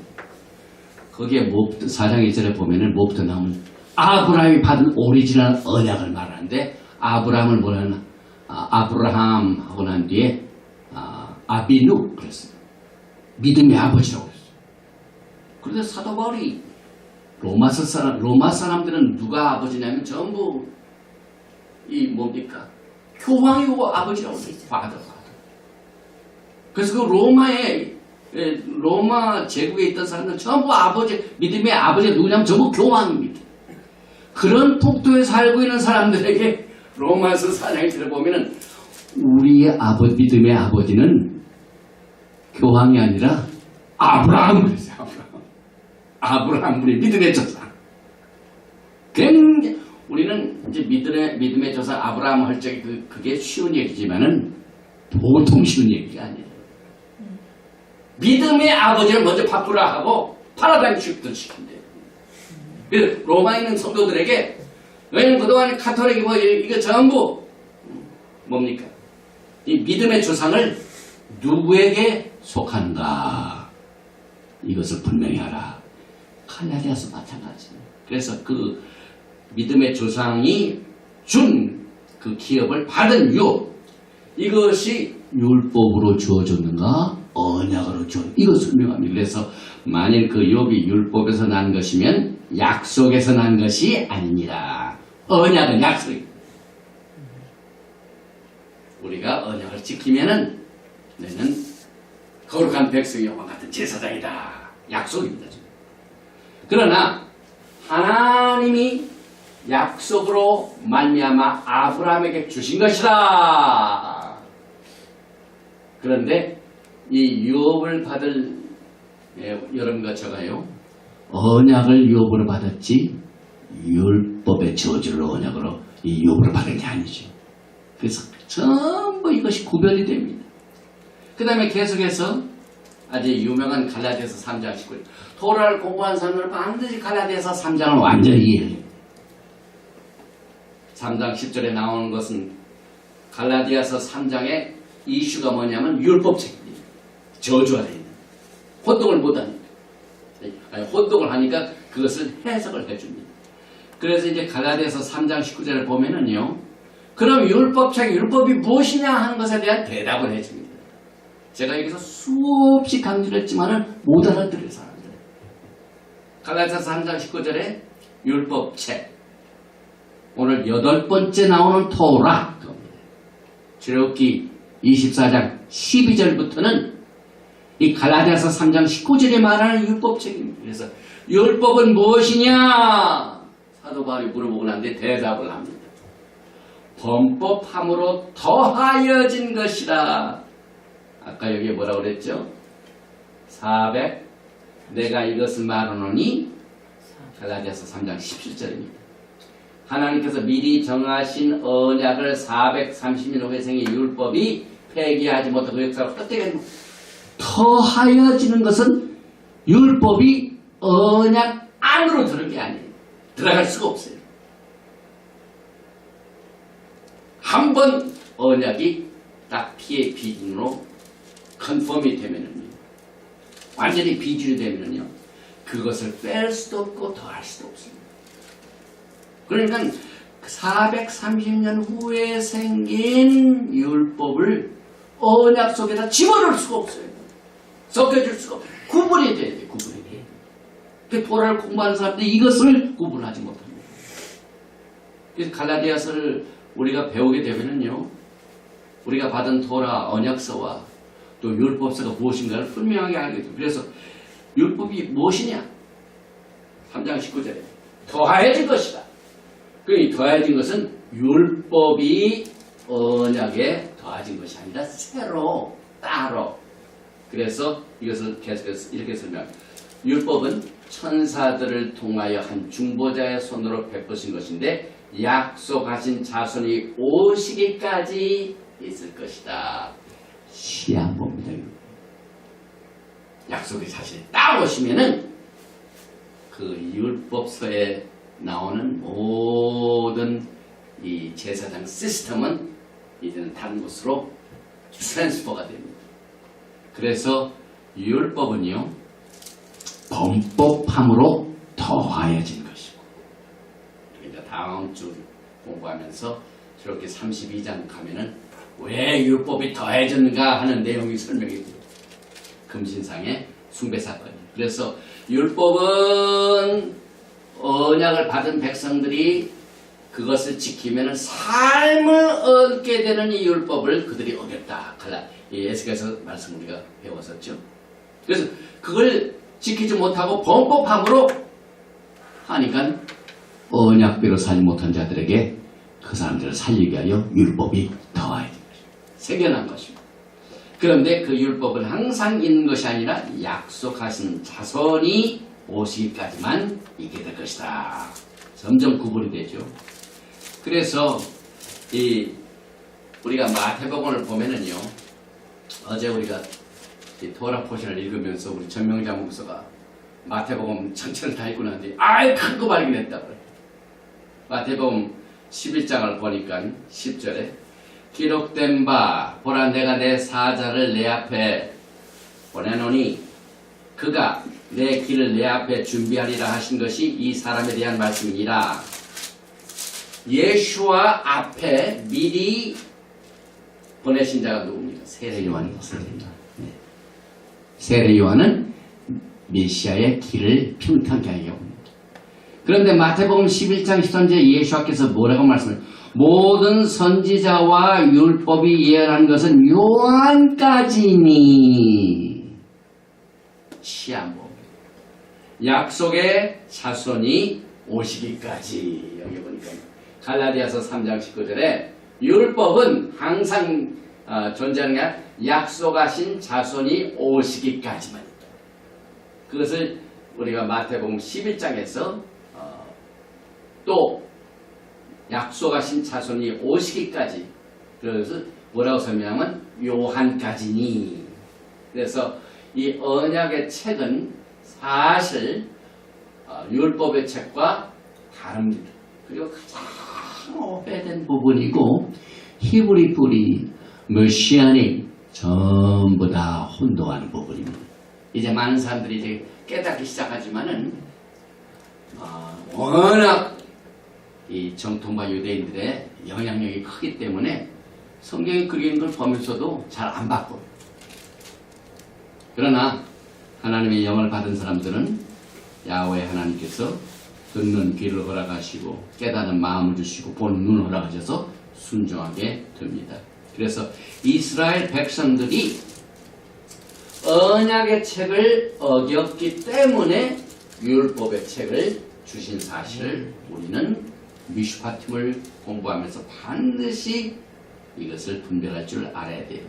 거기에 4장 1절에 보면은 뭐부터 나오면 아브라함이 받은 오리지널 언약을 말하는데, 아브라함을 뭐라나, 아브라함 하고 난 뒤에 아비누 그랬어요. 믿음의 아버지라고 그랬어요. 그런데 사도 바울이 로마 사람들은 누가 아버지냐면 전부 이 뭡니까? 교황이고 아버지라고 그랬어요. 파더. 그래서 그 로마 제국에 있던 사람들은 전부 아버지, 믿음의 아버지가 누구냐면 전부 교황입니다. 그런 폭도에 살고 있는 사람들에게 로마서 4장을 들어보면은 우리의 믿음의 아버지는 교황이 아니라 아브라함 그랬어요. 아브라함 우리 믿음의 조상. 굉장히 우리는 이제 믿음의 조상 아브라함 할 적에 그게 쉬운 얘기지만은 보통 쉬운 얘기가 아니에요. 믿음의 아버지를 먼저 바꾸라 하고 파라다임 시프트를 시킨대요. 그래서 로마에 있는 성도들에게, 왜냐면 그동안 카톨릭이 이거 전부 뭡니까? 이 믿음의 조상을 누구에게 속한가? 이것을 분명히 하라. 갈라디아서 마찬가지입니다. 그래서 그 믿음의 조상이 준 그 기업을 받은 유업, 이것이 율법으로 주어졌는가? 언약으로 이것을 설명합니다. 그래서 만일 그 율법이 율법에서 난 것이면 약속에서 난 것이 아니니라. 언약은 약속입니다. 우리가 언약을 지키면은 너는 거룩한 백성이와 같은 제사장이다. 약속입니다. 그러나 하나님이 약속으로 말미암아 아브라함에게 주신 것이다. 그런데 이 유업을 받을 여러분과 저가요, 언약을 유업으로 받았지 율법의 저주를 언약으로 이 유업으로 받은 게 아니죠. 그래서 전부 이것이 구별이 됩니다. 그 다음에 계속해서 아주 유명한 갈라디아서 3장 19절, 토라를 공부한 사람들은 반드시 갈라디아서 3장을 완전히 이해해요. 3장 10절에 나오는 것은 갈라디아서 3장의 이슈가 뭐냐면 율법책입니다. 저주 아래 있는, 혼동을 못하니까, 혼동을 하니까 그것을 해석을 해줍니다. 그래서 이제 갈라디아서 3장 19절을 보면은요, 그럼 율법이 무엇이냐 하는 것에 대한 대답을 해줍니다. 제가 여기서 수없이 강조를 했지만은 못 알아들어요, 사람들. 갈라디아서 3장 19절에 율법책, 오늘 8번째 나오는 토라, 출애굽기 24장 12절부터는 이 갈라디아서 3장 19절에 말하는 율법책입니다. 그래서 율법은 무엇이냐? 사도 바울이 물어보고 난 뒤에 대답을 합니다. 범법함으로 더하여진 것이라. 아까 여기에 뭐라고 그랬죠? 400 내가 이것을 말하노니 갈라디아서 3장 17절입니다. 하나님께서 미리 정하신 언약을 430년 회생의 율법이 폐기하지 못하고 그 역사로 헛되게 더하여지는 것은 율법이 언약 안으로 들어간 게 아니에요. 들어갈 수가 없어요. 한 번 언약이 딱 피의 기준으로 컨펌이 되면은 완전히 비주류 되면요, 그것을 뺄 수도 없고 더할 수도 없습니다. 그러니까 430년 후에 생긴 율법을 언약 속에다 집어넣을 수가 없어요. 섞여줄 수가 없어요. 구분이 돼야 돼요. 구분이 돼야 돼요. 그 토라를 공부하는 사람들이 이것을 구분하지 못합니다. 그래서 갈라디아서를 우리가 배우게 되면은요, 우리가 받은 토라 언약서와 또 율법서가 무엇인가를 분명하게 알게 돼요. 그래서 율법이 무엇이냐? 3장 19절에 더하여진 것이다. 그 더하여진 것은 율법이 언약에 더하진 것이 아니라 새로 따로. 그래서 이것을 계속해서 이렇게 설명합니다. 율법은 천사들을 통하여 한 중보자의 손으로 베푸신 것인데 약속하신 자손이 오시기까지 있을 것이다. 시한봅니다. 약속의 자신이 딱 오시면은 그 율법서에 나오는 모든 이 제사장 시스템은 이제는 다른 곳으로 트랜스퍼가 됩니다. 그래서 율법은요, 범법함으로 더하여진 것이고, 이제 다음 주 공부하면서 저렇게 32장 가면은 왜 율법이 더해졌는가 하는 내용이 설명이 됩니다. 금신상의 숭배 사건이. 그래서 율법은 언약을 받은 백성들이 그것을 지키면 삶을 얻게 되는 이 율법을 그들이 어겼다. 이 에스겔서 말씀 우리가 배웠었죠. 그래서 그걸 지키지 못하고 범법함으로 하니까 언약대로 살지 못한 자들에게 그 사람들을 살리게 하여 율법이 더하여 새겨난 것입니다. 그런데 그 율법은 항상 있는 것이 아니라 약속하신 자손이 오시기까지만 있게 될 것이다. 점점 구분이 되죠. 그래서 우리가 마태복음을 보면은요, 어제 우리가 이 토라 포션을 읽으면서 우리 전명자 목사가 마태복음 전체를 다 읽고 나는데 큰 거 발견했다고. 마태복음 11장을 보니까 10절에 기록된 바 보라 내가 내 사자를 내 앞에 보내노니 그가 내 길을 내 앞에 준비하리라 하신 것이 이 사람에 대한 말씀이니라. 예수와 앞에 미리 보내신 자가 누굽니까? 세례 요한입니다. 세례 요한은 메시아의 길을 평탄케 하게 옵니다. 그런데 마태복음 11장 13절에 예수께서 뭐라고 말씀을 모든 선지자와 율법이 예언한 것은 요한까지니 시한복 약속의 자손이 오시기까지. 여기 보니까 갈라디아서 3장 19절에 율법은 항상 존재하는 게 아니라 약속하신 자손이 오시기까지만. 그것을 우리가 마태복음 11장에서 또 약속하신 자손이 오시기까지, 그래서 뭐라고 설명하면 요한까지니. 그래서 이 언약의 책은 사실 율법의 책과 다릅니다. 그리고 가장 오래된 부분이고 히브리 뿌리 메시아닉 전부 다 혼동하는 부분입니다. 이제 많은 사람들이 이제 깨닫기 시작하지만은 워낙 이 정통파 유대인들의 영향력이 크기 때문에 성경에 그리는 걸 보면서도 잘 안 바꿔요. 그러나 하나님의 영을 받은 사람들은 야훼 하나님께서 듣는 귀를 허락하시고 깨닫는 마음을 주시고 보는 눈을 허락하셔서 순종하게 됩니다. 그래서 이스라엘 백성들이 언약의 책을 어겼기 때문에 율법의 책을 주신 사실을 우리는 미슈파팀을 공부하면서 반드시 이것을 분별할 줄 알아야 돼요.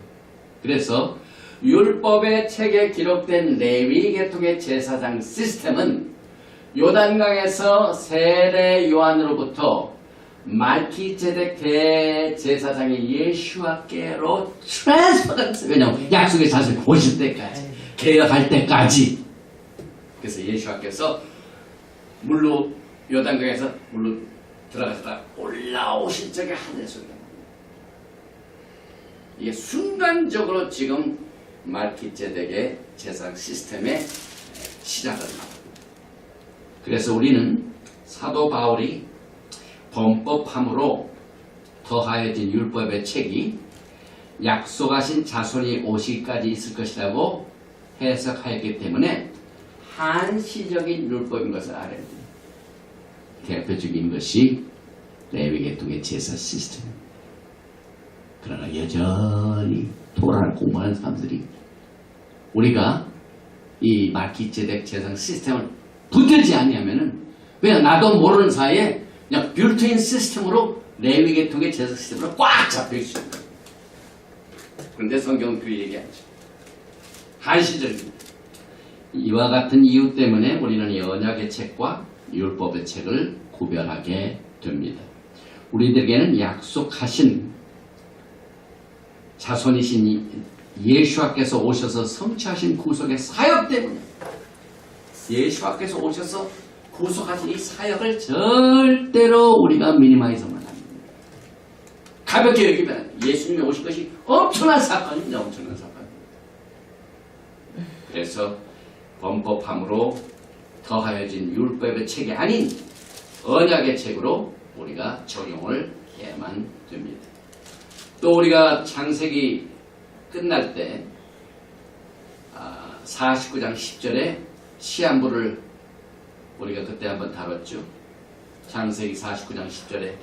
그래서 율법의 책에 기록된 레위 계통의 제사장 시스템은 요단강에서 세례 요한으로부터 말키제덱 대제사장의 예수와께로 트랜스퍼가 됐어요. 왜냐하면 약속의 자손이 오실 때까지, 개혁할 때까지. 그래서 예수와께서 물로 요단강에서 물로 들어가다가 올라오실 적에 하늘 소리가 납니다. 이게 순간적으로 지금 말기제덱의 제사장 시스템의 시작을 합니다. 그래서 우리는 사도 바울이 범법함으로 더하여진 율법의 책이 약속하신 자손이 오시기까지 있을 것이라고 해석하였기 때문에 한시적인 율법인 것을 알아야 됩니다. 대표적인 것이 레위계통의 제사 시스템입니다. 그러나 여전히 토라를 공부하는 사람들이 우리가 이 말기제덱 제사장 시스템을 붙들지 않냐면은 그냥 나도 모르는 사이에 그냥 뷰트인 시스템으로 레위계통의 제사 시스템으로 꽉 잡혀 있습니다. 그런데 성경은 그 얘기하죠. 한시적입니다. 이와 같은 이유 때문에 우리는 이 언약의 책과 율법의 책을 구별하게 됩니다. 우리들에게는 약속하신 자손이신 예수와께서 오셔서 성취하신 구속의 사역 때문에 예수와께서 오셔서 구속하신 이 사역을 절대로 우리가 미니마이즈만 합니다. 가볍게 여기면 예수님이 오실 것이 엄청난 사건입니다. 엄청난 사건. 그래서 범법함으로 더하여진 율법의 책이 아닌 언약의 책으로 우리가 적용을 해야만 됩니다. 또 우리가 창세기 끝날 때 49장 10절에 시한부를 우리가 그때 한번 다뤘죠. 창세기 49장 10절에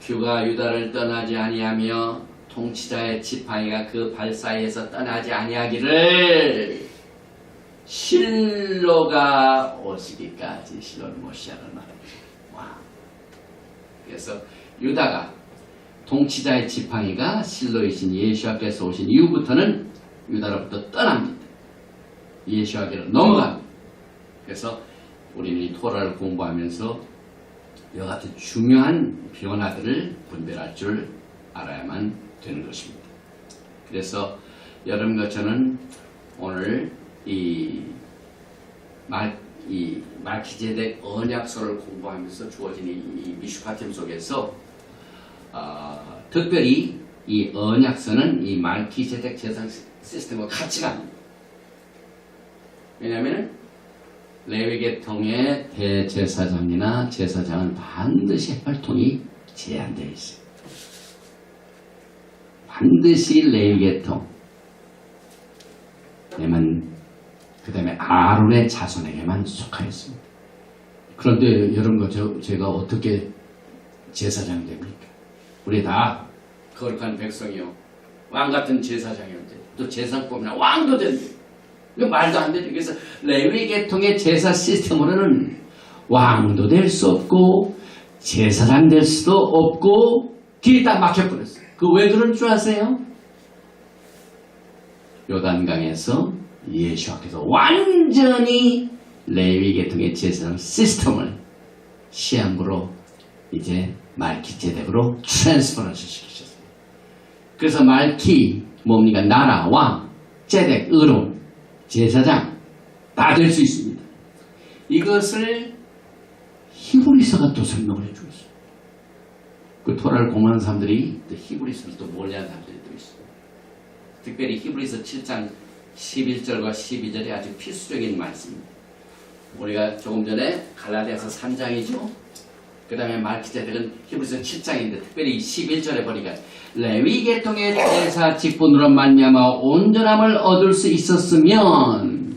규가 유다를 떠나지 아니하며 통치자의 지팡이가 그 발 사이에서 떠나지 아니하기를 실로가 오시기까지. 실로는 모시아를 말합니다. 와. 그래서 유다가 통치자의 지팡이가 실로이신 예수와께서 오신 이후부터는 유다로부터 떠납니다. 예수와께로 넘어갑니다. 그래서 우리는 이 토라를 공부하면서 이와 같은 중요한 변화들을 분별할 줄 알아야만 되는 것입니다. 그래서 여러분과 저는 오늘 이 말기제덱 언약서를 공부하면서 주어진 이 미슈파템 속에서 특별히 이 언약서는 이 말기제덱 제사장 시스템과 같이 갑니다. 왜냐하면 레위계통의 대제사장이나 제사장은 반드시 활동이 제한되어 있어요. 반드시 레위계통에만, 그 다음에 아론의 자손에게만 속하였습니다. 그런데 여러분과 제가 어떻게 제사장이 됩니까? 우리 다 거룩한 백성이요, 왕같은 제사장이었는데 또 제사장법이나 왕도 된대. 이거 말도 안 되죠. 그래서 레위계통의 제사 시스템으로는 왕도 될 수 없고 제사장 될 수도 없고 길이 딱 막혀버렸어요. 그 왜 그런 줄 아세요? 요단강에서 예수와께서 완전히 레위계통의 제사장 시스템을 시한부로 이제 말기제덱으로 트랜스퍼를 시키셨어요. 그래서 말기 뭡니까? 나라, 왕, 제덱, 의로운 제사장 다 될 수 있습니다. 이것을 히브리서가 또 설명을 해주고 있어요. 그 토라를 공부하는 사람들이 또 히브리서를 또 몰라하는 사람들이 또 있어요. 특별히 히브리서 7장 11절과 12절이 아주 필수적인 말씀입니다. 우리가 조금 전에 갈라디아서 3장이죠. 그 다음에 말기제덱은 히브리서 7장인데 특별히 11절에 보니까 레위계통의 제사 직분으로 말미암아 온전함을 얻을 수 있었으면,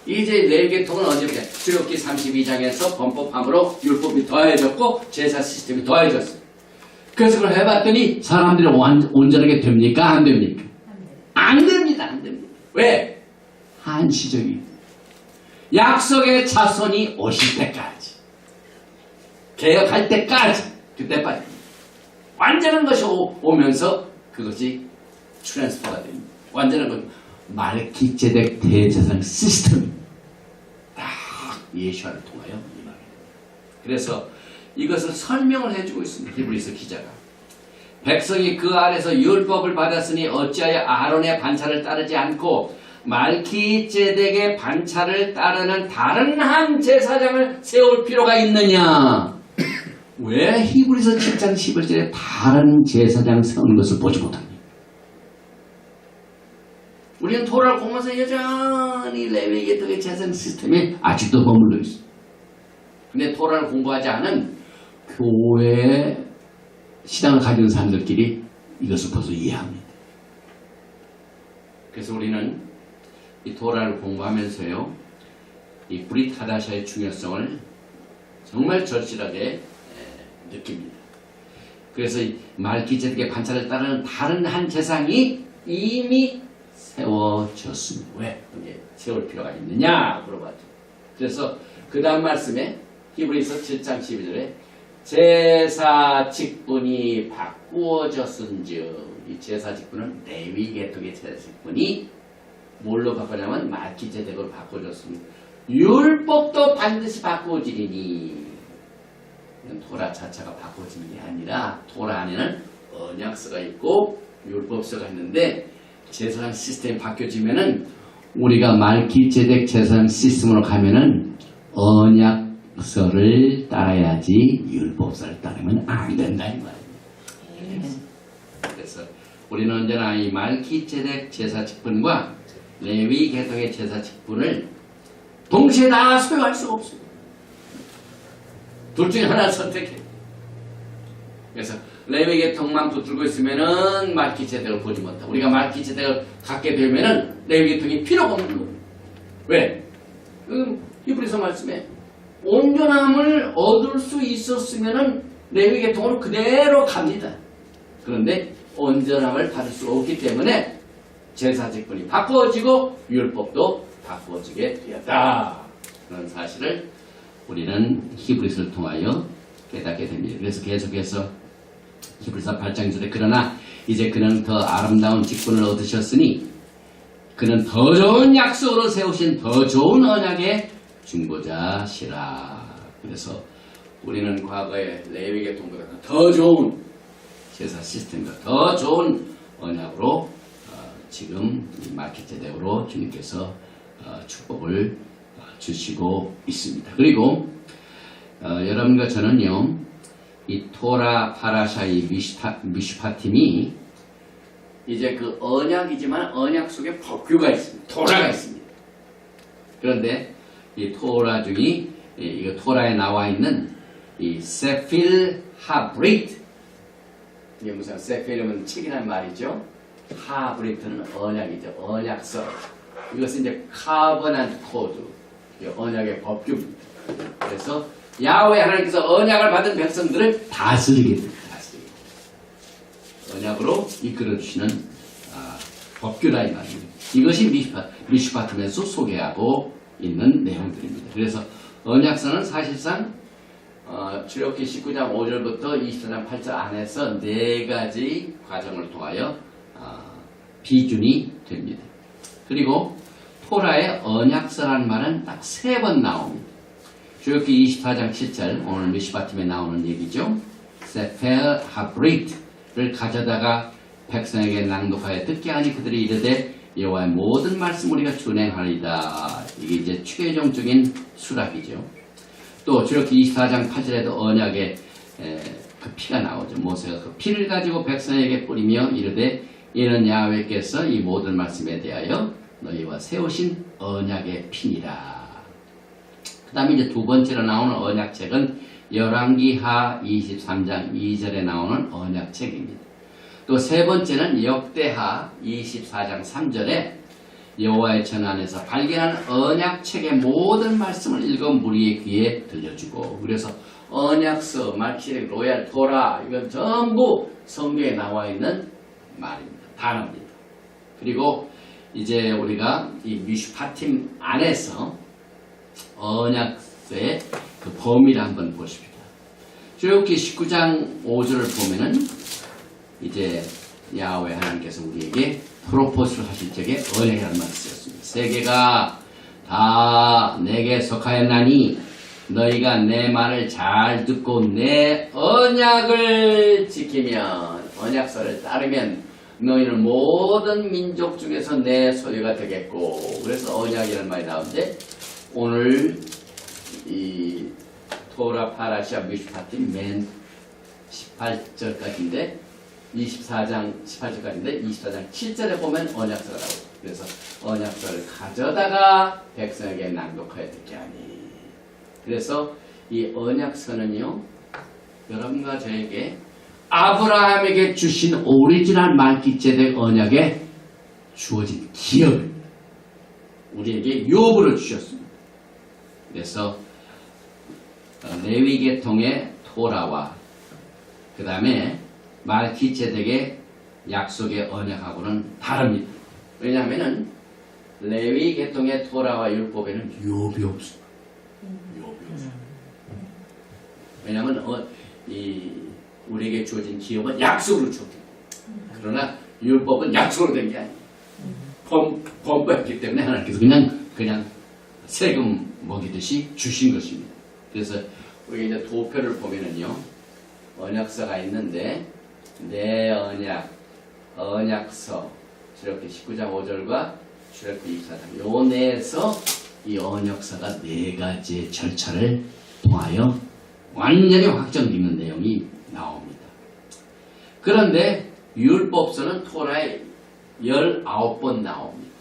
이제 레위계통은 언제부터? 출애굽기 32장에서 범법함으로 율법이 더해졌고 제사 시스템이 더해졌어요. 그래서 그걸 해봤더니 사람들이 온전하게 됩니까? 안 됩니까? 안 됩니다. 안 됩니다. 왜? 한시적인 약속의 자손이 오실 때까지, 개혁할 때까지, 그때까지 완전한 것이 오면서 그것이 트랜스퍼가 됩니다. 완전한 건 말기제덱 대제사장 시스템, 딱 예수와를 통하여 이 말입니다. 그래서 이것을 설명을 해주고 있습니다. 히브리서 기자가. 백성이 그 아래서 율법을 받았으니 어찌하여 아론의 반차를 따르지 않고 말기제덱의 반차를 따르는 다른 한 제사장을 세울 필요가 있느냐? 왜 히브리서 7장 11절에 다른 제사장 세우는 것을 보지 못합니까? 우리는 토라를 공부해서 여전히 레위 계통의 재산 시스템에 아직도 머물러 있어. 근데 토라를 공부하지 않은 교회 신앙을 가진 사람들끼리 이것을 벌써 이해합니다. 그래서 우리는 이 토라를 공부하면서요, 이 브릿 하다샤의 중요성을 정말 절실하게 느낍니다. 그래서 이 말기제덱의 반차를 따르는 다른 한 제사장이 이미 세워졌습니다. 왜 그게 세울 필요가 있느냐 물어봤죠. 그래서 그 다음 말씀에 히브리서 7장 12절에 제사 직분이 바꾸어졌은즉, 이 제사 직분은 레위 계통의 제사 직분이 뭘로 바꾸냐면 말기제덱으로 바꾸어졌습니다. 율법도 반드시 바꾸어지리니, 토라 자체가 바꾸어지는 게 아니라 토라 안에는 언약서가 있고 율법서가 있는데, 제사장 시스템이 바뀌어지면은 우리가 말기제덱 제사장 시스템으로 가면은 언약서를 따라야지 율법서를 따르면 안 된다 이 말이에요. 그래서 우리는 언제나 이 말기제덱 제사 직분과 레위 계통의 제사 직분을 동시에 다 소유할 수가 없습니다. 둘 중에 하나를 선택해. 그래서 레위 계통만 붙들고 있으면은 말기제덱을 보지 못하고, 우리가 말기제덱을 갖게 되면은 레위 계통이 필요가 없는 거예요. 왜? 히브리서 말씀에 온전함을 얻을 수 있었으면은 레위 계통으로 그대로 갑니다. 그런데 온전함을 받을 수 없기 때문에 제사 직분이 바꾸어지고 율법도 바꾸어지게 되었다. 그런 사실을 우리는 히브리서를 통하여 깨닫게 됩니다. 그래서 계속해서 히브리서 8장 2절에 그러나 이제 그는 더 아름다운 직분을 얻으셨으니 그는 더 좋은 약속으로 세우신 더 좋은 언약의 중보자시라. 그래서 우리는 과거의 레위 계통보다 더 좋은 제사 시스템과 더 좋은 언약으로 지금 말기제덱으로 주님께서 축복을 주시고 있습니다. 그리고 여러분과 저는요, 이 토라 파라샤이 미슈파팀이 이제 그 언약이지만 언약 속에 법규가 있습니다. 토라가 있습니다. 그런데 이 토라 중에 이 토라에 나와 있는 이 세필 하브리트, 이게 무슨 세필이면 책이란 말이죠. 하브리트는 언약이죠. 언약서. 이것은 이제 카버넌트 코드, 언약의 법규입니다. 그래서 야훼 하나님께서 언약을 받은 백성들을 다스리게 됩니다. 언약으로 이끌어주시는 법규라 이 말입니다. 이것이 미슈파팀에서 소개하고 있는 내용들입니다. 그래서 언약서는 사실상 출애굽기 19장 5절부터 24장 8절 안에서 네 가지 과정을 통하여 비준이 됩니다. 그리고 토라의 언약서라는 말은 딱 3번 나옵니다. 출애굽기 24장 7절, 오늘 미슈파팀에 나오는 얘기죠. 세펠 하브리트를 가져다가 백성에게 낭독하여 듣게 하니 그들이 이르되 여호와의 모든 말씀 우리가 준행하리이다. 이게 이제 최종적인 수락이죠. 또 출애굽기 24장 8절에도 언약의 그 피가 나오죠. 모세가 그 피를 가지고 백성에게 뿌리며 이르되 이는 야훼께서 이 모든 말씀에 대하여 너희와 세우신 언약의 피니라. 그 다음에 이제 두 번째로 나오는 언약책은 열왕기하 23장 2절에 나오는 언약책입니다. 또 세 번째는 역대하 24장 3절에 여호와의 전 안에서 발견한 언약책의 모든 말씀을 읽어 무리의 귀에 들려주고, 그래서 언약서, 말기제덱, 로얄, 토라, 이건 전부 성경에 나와 있는 말입니다. 단어입니다. 그리고 이제 우리가 이 미슈파팀 안에서 언약서의 그 범위를 한번 보십시다. 출애굽기 19장 5절을 보면은 이제 야훼 하나님께서 우리에게 프로포즈를 하실 적에 언약이라는 말을 쓰였습니다. 세계가 다 내게 속하였나니 너희가 내 말을 잘 듣고 내 언약을 지키면, 언약서를 따르면 너희는 모든 민족 중에서 내 소유가 되겠고, 그래서 언약이라는 말이 나오는데, 오늘 이 토라 파라샤 미슈파팀 맨 18절까지인데 24장 18절까지인데 24장 7절에 보면 언약서가 나오죠. 그래서 언약서를 가져다가 백성에게 낭독하여 듣게 하니. 그래서 이 언약서는요, 여러분과 저에게 아브라함에게 주신 오리지널 말기체덱 언약에 주어진 기업입니다. 우리에게 유업으로 주셨습니다. 그래서 레위 계통의 토라와 그 다음에 말기체덱의 약속의 언약하고는 다릅니다. 왜냐하면 레위 계통의 토라와 율법에는 유업이 없습니다. 유업이 없습니다. 왜냐하면 우리에게 주어진 기업은 약속으로 주어진 거예요. 그러나 율법은 약속으로 된 게 아니에요. 범법했기 때문에 하나님께서 그냥 세금 먹이듯이 주신 것입니다. 그래서 우리 이제 도표를 보면은요, 언약서가 있는데 내 언약, 언약서, 출애굽기 19장 5절과 출애굽기 24장 요 내에서 이 언약서가 네 가지의 절차를 통하여 완전히 확정되는 내용이 나옵니다. 그런데 율법서는 토라에 19번 나옵니다.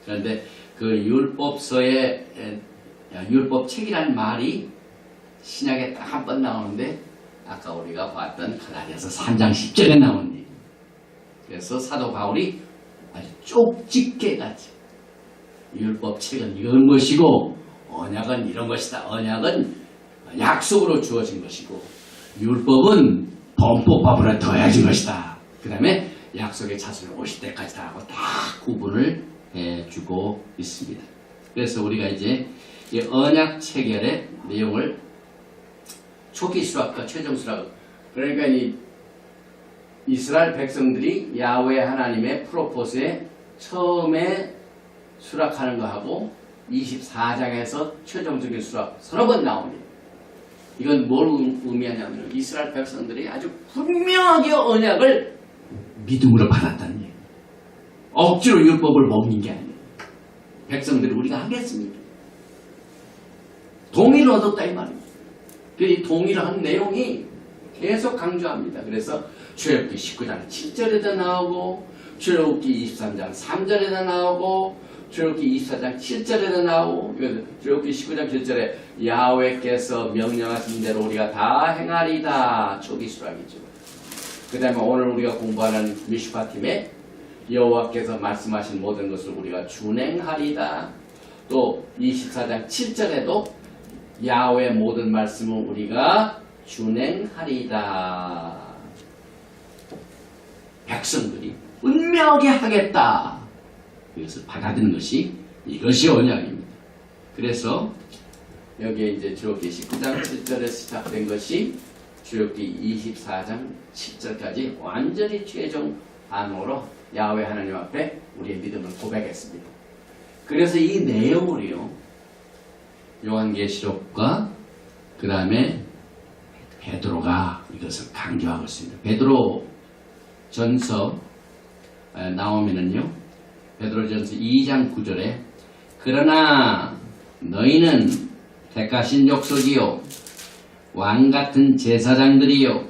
그런데 그 율법서의 율법책이라는 말이 신약에 딱 한 번 나오는데 아까 우리가 봤던 갈라디아서 3장 10절에 나온 얘기. 그래서 사도 바울이 아주 쪽집게 같이 율법책은 이런 것이고 언약은 이런 것이다. 언약은 약속으로 주어진 것이고 율법은 범법법으로 더해진 것이다. 그 다음에 약속의 자손이 오실 때까지 다 하고 다 구분을 해주고 있습니다. 그래서 우리가 이제 이 언약 체결의 내용을 초기 수락과 최종 수락, 그러니까 이 이스라엘 백성들이 야훼 하나님의 프로포스에 처음에 수락하는 거하고 24장에서 최종적인 수락 서너 번 나옵니다. 이건 뭘 의미하냐면 이스라엘 백성들이 아주 분명하게 언약을 믿음으로 받았다는 얘기예요. 억지로 율법을 먹는 게 아니에요. 백성들이 우리가 하겠습니다. 동의를 얻었다 이 말입니다. 이 동의를 한 내용이 계속 강조합니다. 그래서 출애굽기 19장 7절에도 나오고 출애굽기 23장 3절에도 나오고 출애굽기 24장 7절에도 나오고 출애굽기 19장 7절에 야훼께서 명령하신 대로 우리가 다 행하리다. 초기 수락이죠. 그 다음에 오늘 우리가 공부하는 미슈파팀에 여호와께서 말씀하신 모든 것을 우리가 준행하리다. 또 24장 7절에도 야훼의 모든 말씀을 우리가 준행하리다. 백성들이 분명하게 하겠다. 이것을 받아들이는 것이 이것이 언약입니다. 그래서 여기에 이제 출애굽기 19장 7절에 시작된 것이 출애굽기 24장 7절까지 완전히 최종 안으로 야훼 하나님 앞에 우리의 믿음을 고백했습니다. 그래서 이 내용을요, 요한계시록과 그 다음에 베드로가 이것을 강조하고 있습니다. 베드로 전서 나오면은요, 베드로 전서 2장 9절에 그러나 너희는 택하신 족속이요 왕같은 제사장들이요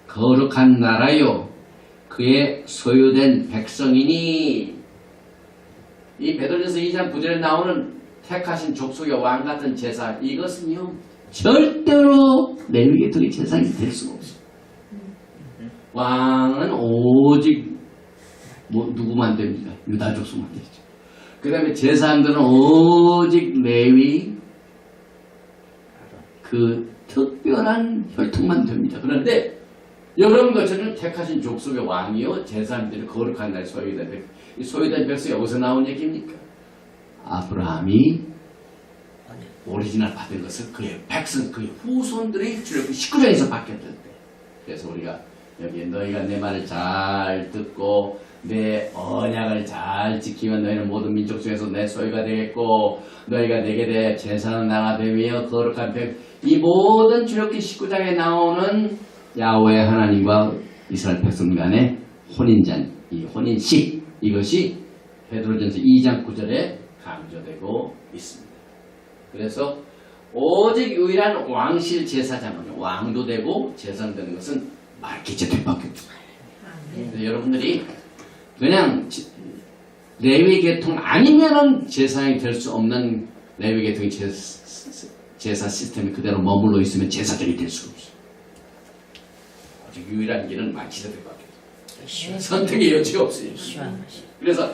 거룩한 나라요 그의 소유된 백성이니. 이 베드로전서 2장 9절에 나오는 택하신 족속의 왕같은 제사, 이것은요 절대로 레위 계통의 제사장이 될 수가 없어요. 왕은 오직 누구만 됩니까? 유다 족속만 되죠. 그 다음에 제사장들은 오직 레위 그 특별한 혈통만 됩니다. 그런데 여러분 것처럼 택하신 족속의 왕이요 제사장들이 거룩한 날 소유된 백성, 이 소유된 백성이 어디서 나온 얘기입니까? 아브라함이 오리지널 받은 것을 그의 백성, 그의 후손들이 출애굽기 19장에서 받게 될 때. 그래서 우리가 여기에 너희가 내 말을 잘 듣고 내 언약을 잘 지키면 너희는 모든 민족 중에서 내 소유가 되겠고 너희가 내게 대해 제사는 나가 되며 거룩한 백, 이 모든 출애굽기 19장에 나오는 야훼 하나님과 이스라엘 백성 간의 혼인잔, 이 혼인식, 이것이 베드로전서 2장 9절에 강조되고 있습니다. 그래서 오직 유일한 왕실 제사장은 왕도 되고 제사장되는 것은 말기체덱밖에 없습니다. 여러분들이 그냥 레위 계통 아니면은 제사장이 될 수 없는 레위 계통의 제사 시스템이 그대로 머물러 있으면 제사장이 될 수가 없어요. 오직 유일한 길은 말키세덱밖에 없어요. 선택의 여지가 없어요. 그래서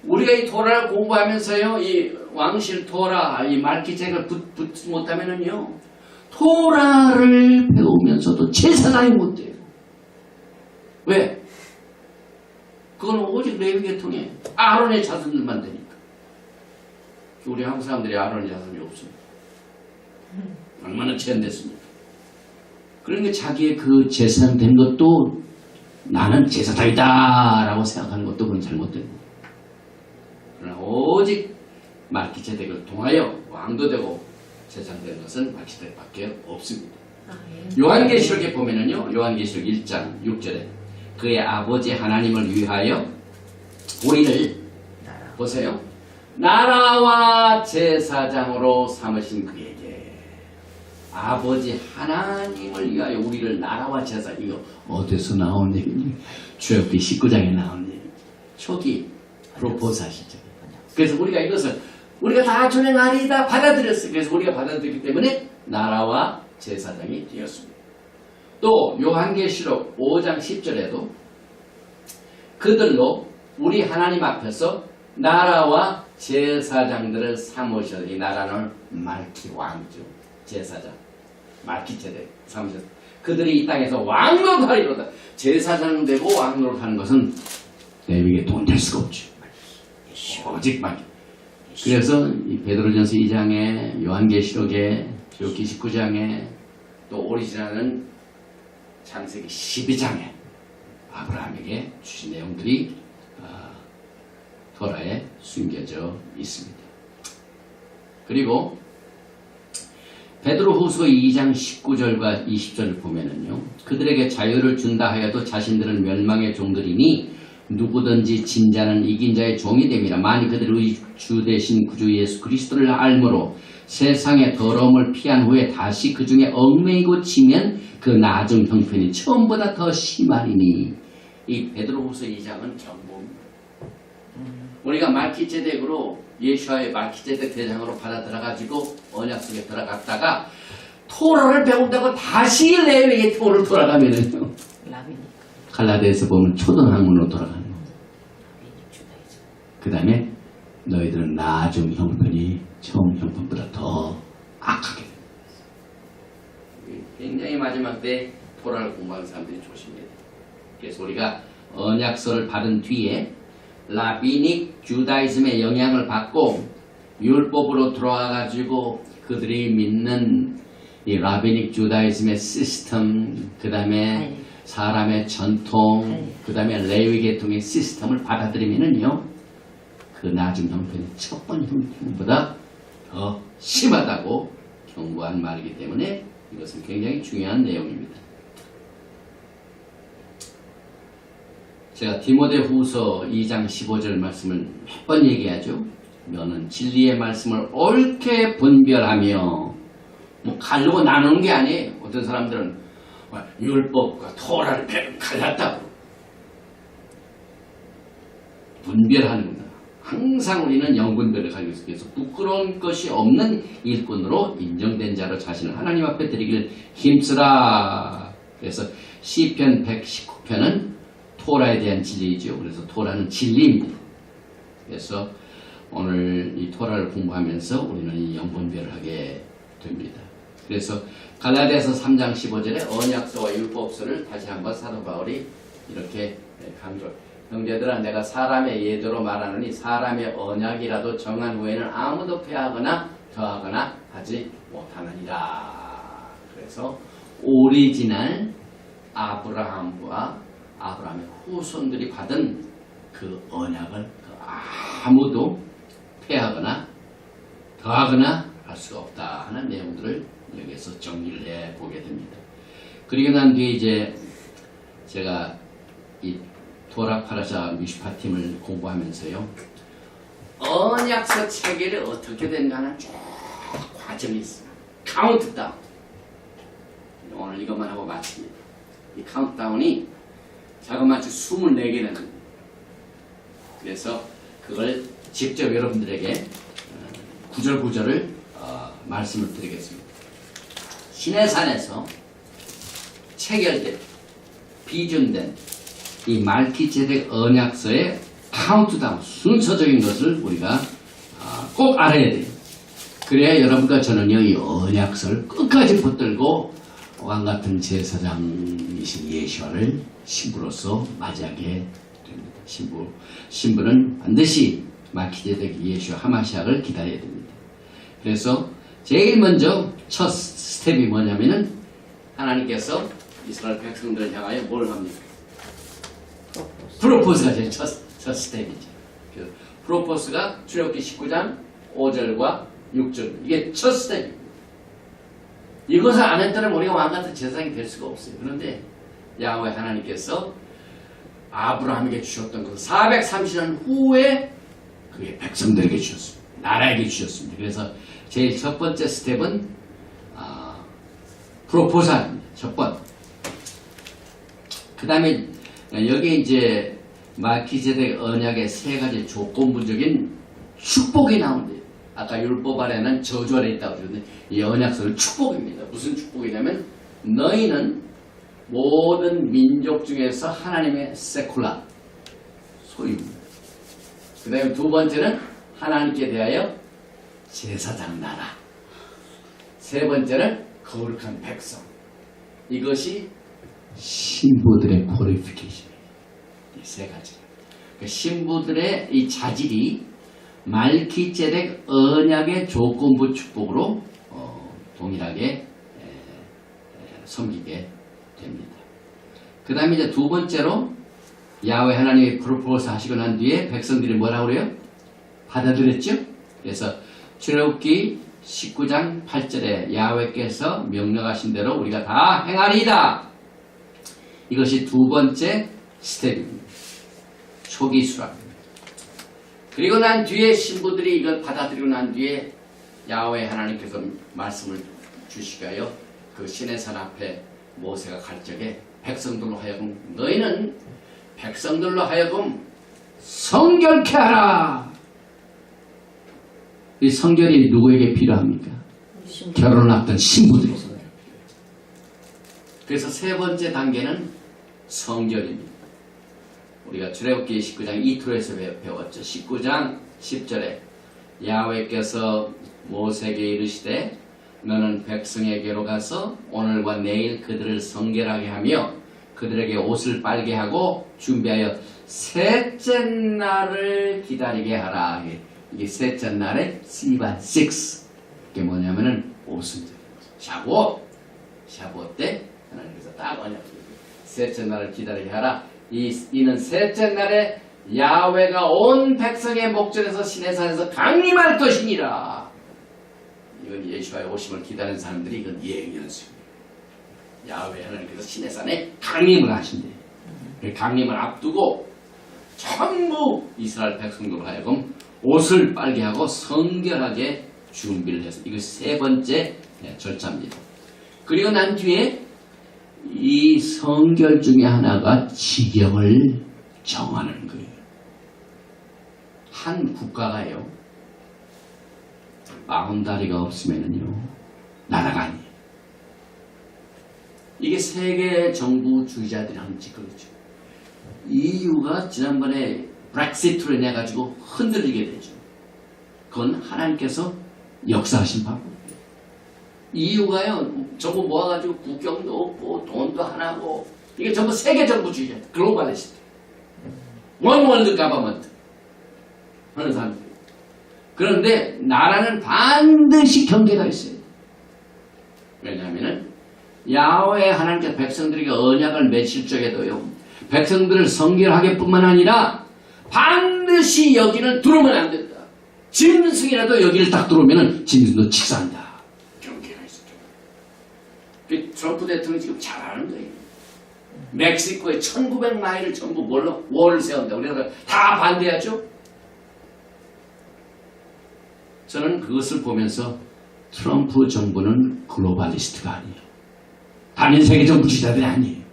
우리가 이 토라를 공부하면서요, 이 왕실 토라, 이 말키세덱을 붙지 못하면은요, 토라를 배우면서도 제사장이 못 돼요. 왜? 그건 오직 레위 계통에 아론의 자손들만 되니까. 우리 한국 사람들이 아론의 자손이 없습니다. 얼마나 제한됐습니까? 그러니까 자기의 그 제사장 된 것도 나는 제사장이다 라고 생각하는 것도 그건 잘못된 거예요. 그러나 오직 말키세덱을 통하여 왕도 되고 제사장 된 것은 말키세덱밖에 없습니다. 요한계시록에 보면은요, 요한계시록 1장 6절에 그의 아버지 하나님을 위하여 우리를 보세요. 나라와 제사장으로 삼으신 그에게 아버지 하나님을 위하여 우리를 나라와 제사, 이거 어디서 나온 얘기니? 출애굽기 19장에 나온 얘기. 초기 프로포즈 하시죠. 그래서 우리가 이것을 우리가 다 주는 아니다 받아들였어요. 그래서 우리가 받아들였기 때문에 나라와 제사장이 되었습니다. 또 요한계시록 5장 10절에도 그들로 우리 하나님 앞에서 나라와 제사장들을 삼으셔서, 이 나라는 말키 왕죠. 제사장 말키세덱 삼으셔서 그들이 이 땅에서 왕노릇하리로다. 제사장 되고 왕노릇하는 것은 레위 계통은 될 수가 없죠. 오직 말키. 그래서 이 베드로전서 2장에 요한계시록에 출애굽기 19장에 또 오리지널은 창세기 12장에 아브라함에게 주신 내용들이 토라에 숨겨져 있습니다. 그리고 베드로후서 2장 19절과 20절을 보면은요, 그들에게 자유를 준다 하여도 자신들은 멸망의 종들이니 누구든지 진자는 이긴 자의 종이 됨이라. 만일 그들의 주 되신 구주 예수 그리스도를 알므로 세상의 더러움을 피한 후에 다시 그 중에 얽매이고 치면 그 나중 형편이 처음보다 더 심하리니. 이 베드로후서 2장은 경고입니다. 우리가 말키세덱으로 예수와의 말키세덱 대장으로 받아 들어가지고 언약 속에 들어갔다가 토라를 배운다고 다시 레위의 토를 돌아가면은요, 갈라디아서 보면 초등학문으로 돌아가는 거예요. 그 다음에 너희들은 나중 형편이 처음 형편보다 더 악하게 됩니다. 굉장히 마지막 때 토라를 공부하는 사람들이 조심해야 돼요. 그래서 우리가 언약서를 받은 뒤에 라비닉 주다이즘의 영향을 받고 율법으로 들어와가지고 그들이 믿는 이 라비닉 주다이즘의 시스템, 그 다음에 사람의 전통, 그 다음에 레위 계통의 시스템을 받아들이면은요, 그 나중 형편이 첫 번 형편보다 더 심하다고 경고한 말이기 때문에 이것은 굉장히 중요한 내용입니다. 제가 디모데후서 2장 15절 말씀을 몇 번 얘기하죠. 너는 진리의 말씀을 옳게 분별하며, 뭐 가르고 나누는 게 아니에요. 어떤 사람들은 율법과 토라를 갈랐다고 분별하는구나. 항상 우리는 영분별을 가지고 있어서 그래서 부끄러운 것이 없는 일꾼으로 인정된 자로 자신을 하나님 앞에 드리길 힘쓰라. 그래서 시편 119편은 토라에 대한 진리이죠. 그래서 토라는 진리입니다. 그래서 오늘 이 토라를 공부하면서 우리는 이 영분별을 하게 됩니다. 그래서 갈라디아서 3장 15절에 언약서와 율법서를 다시 한번 사도 바울이 이렇게 강조. 형제들아, 내가 사람의 예대로 말하노니 사람의 언약이라도 정한 후에는 아무도 폐하거나 더하거나 하지 못하느니라. 그래서 오리지널 아브라함과 아브라함의 후손들이 받은 그 언약을 아무도 폐하거나 더하거나 할 수가 없다 하는 내용들을 여기에서 정리를 해보게 됩니다. 그리고 난 뒤에 이제 제가 이 토라 파라샤 미슈파팀을 공부하면서요, 언약서 체계를 어떻게 된가는 쭉 과정이 있습니다. 카운트다운. 오늘 이것만 하고 마칩니다. 이 카운트다운이 자그마치 24개는, 그래서 그걸 직접 여러분들에게 구절구절을 말씀을 드리겠습니다. 시내산에서 체결된 비준된 이 말기제덱 언약서의 카운트다운 순서적인 것을 우리가 꼭 알아야 돼요. 그래야 여러분과 저는요 이 언약서를 끝까지 붙들고 왕같은 제사장이신 예수와를 신부로서 맞이하게 됩니다. 신부는 반드시 말기제덱 예수 하마시아를 기다려야 됩니다. 그래서 제일 먼저 첫 스텝이 뭐냐면은 하나님께서 이스라엘 백성들을 향하여 뭘 합니까? 프로포즈가 제일 첫 스텝이죠. 프로포즈가 출애굽기 19장 5절과 6절 이게 첫 스텝입니다. 이것을 안 했다면 우리가 왕같은 제사장이 될 수가 없어요. 그런데 야훼 하나님께서 아브라함에게 주셨던 그 430년 후에 그의 백성들에게 주셨습니다. 나라에게 주셨습니다. 그래서 제일 첫 번째 스텝은 프로포즈입니다. 첫 번. 그 다음에 여기 이제 말기제덱 언약의 세 가지 조건부적인 축복이 나오는데요. 아까 율법 아래는 저주 아래 있다고 그러는데 이 언약서는 축복입니다. 무슨 축복이냐면 너희는 모든 민족 중에서 하나님의 세쿨라 소유입니다. 그 다음에 두 번째는 하나님께 대하여 제사장 나라. 세 번째는 거룩한 백성. 이것이 신부들의 퀄리피케이션입니다. 이 세 가지. 그러니까 신부들의 이 자질이 말기제덱 언약의 조건부 축복으로 동일하게 섬기게 됩니다. 그 다음에 이제 두 번째로 야훼 하나님이 프로포즈 하시고 난 뒤에 백성들이 뭐라고 그래요? 받아들였죠? 그래서 출애굽기 19장 8절에 야훼께서 명령하신 대로 우리가 다 행하리이다. 이것이 두 번째 스텝입니다. 초기 수락입니다. 그리고 난 뒤에 신부들이 이걸 받아들이고 난 뒤에 야훼 하나님께서 말씀을 주시가요. 그 시내산 앞에 모세가 갈 적에 백성들로 하여금 너희는 백성들로 하여금 성결케 하라. 이 성결이 누구에게 필요합니까? 결혼을 앞둔 신부들에게. 그래서 세 번째 단계는 성결입니다. 우리가 출애굽기 19장 이투에서 배웠죠. 19장 10절에 야훼께서 모세에게 이르시되 너는 백성에게로 가서 오늘과 내일 그들을 성결하게 하며 그들에게 옷을 빨게 하고 준비하여 셋째 날을 기다리게 하라. 이게 셋째 날의 시반 6. 이게 뭐냐면은 옷은 샤브옷 때 하나님께서 딱 언약을 셋째 날을 기다리게 하라. 이는 셋째 날에 야훼가 온 백성의 목전에서 시내산에서 강림할 것이니라. 이건 예수와의 오심을 기다리는 사람들이 이건 예언연습입니다. 야훼 하나님께서 시내산에 강림을 하신대요. 강림을 앞두고 전부 이스라엘 백성들로 하여금 옷을 빨게 하고 성결하게 준비를 해서 이것이 세 번째 절차입니다. 그리고 난 뒤에 이 성결 중에 하나가 지경을 정하는 거예요. 한 국가가요. 바운다리가 없으면요 나라가 아니에요. 이게 세계 정부주의자들이 하는 짓거리죠. EU가 지난번에 브렉시트로 인해 가지고 흔들리게 되죠. 그건 하나님께서 역사하신 바입니다. EU가요 전부 모아가지고 국경도 없고 돈도 하나고 이게 전부 세계 정부주의자 글로벌리스트 원 월드 가버먼트 하는 사람들. 그런데 나라는 반드시 경계가 있어요. 왜냐하면 야훼 하나님께서 백성들에게 언약을 맺힐 적에도요 백성들을 성결하게 뿐만 아니라 반드시 여기는 들어오면 안 된다. 짐승이라도 여기를 딱 들어오면 짐승도 직사한다. 경계가 있었죠. 트럼프 대통령이 지금 잘하는 거예요. 멕시코에 1900마일을 전부 뭘로? 월을 세운다. 우리가 다 반대하죠. 저는 그것을 보면서 트럼프 정부는 글로벌리스트가 아니에요. 단일 세계 정부주의자들이 아니에요.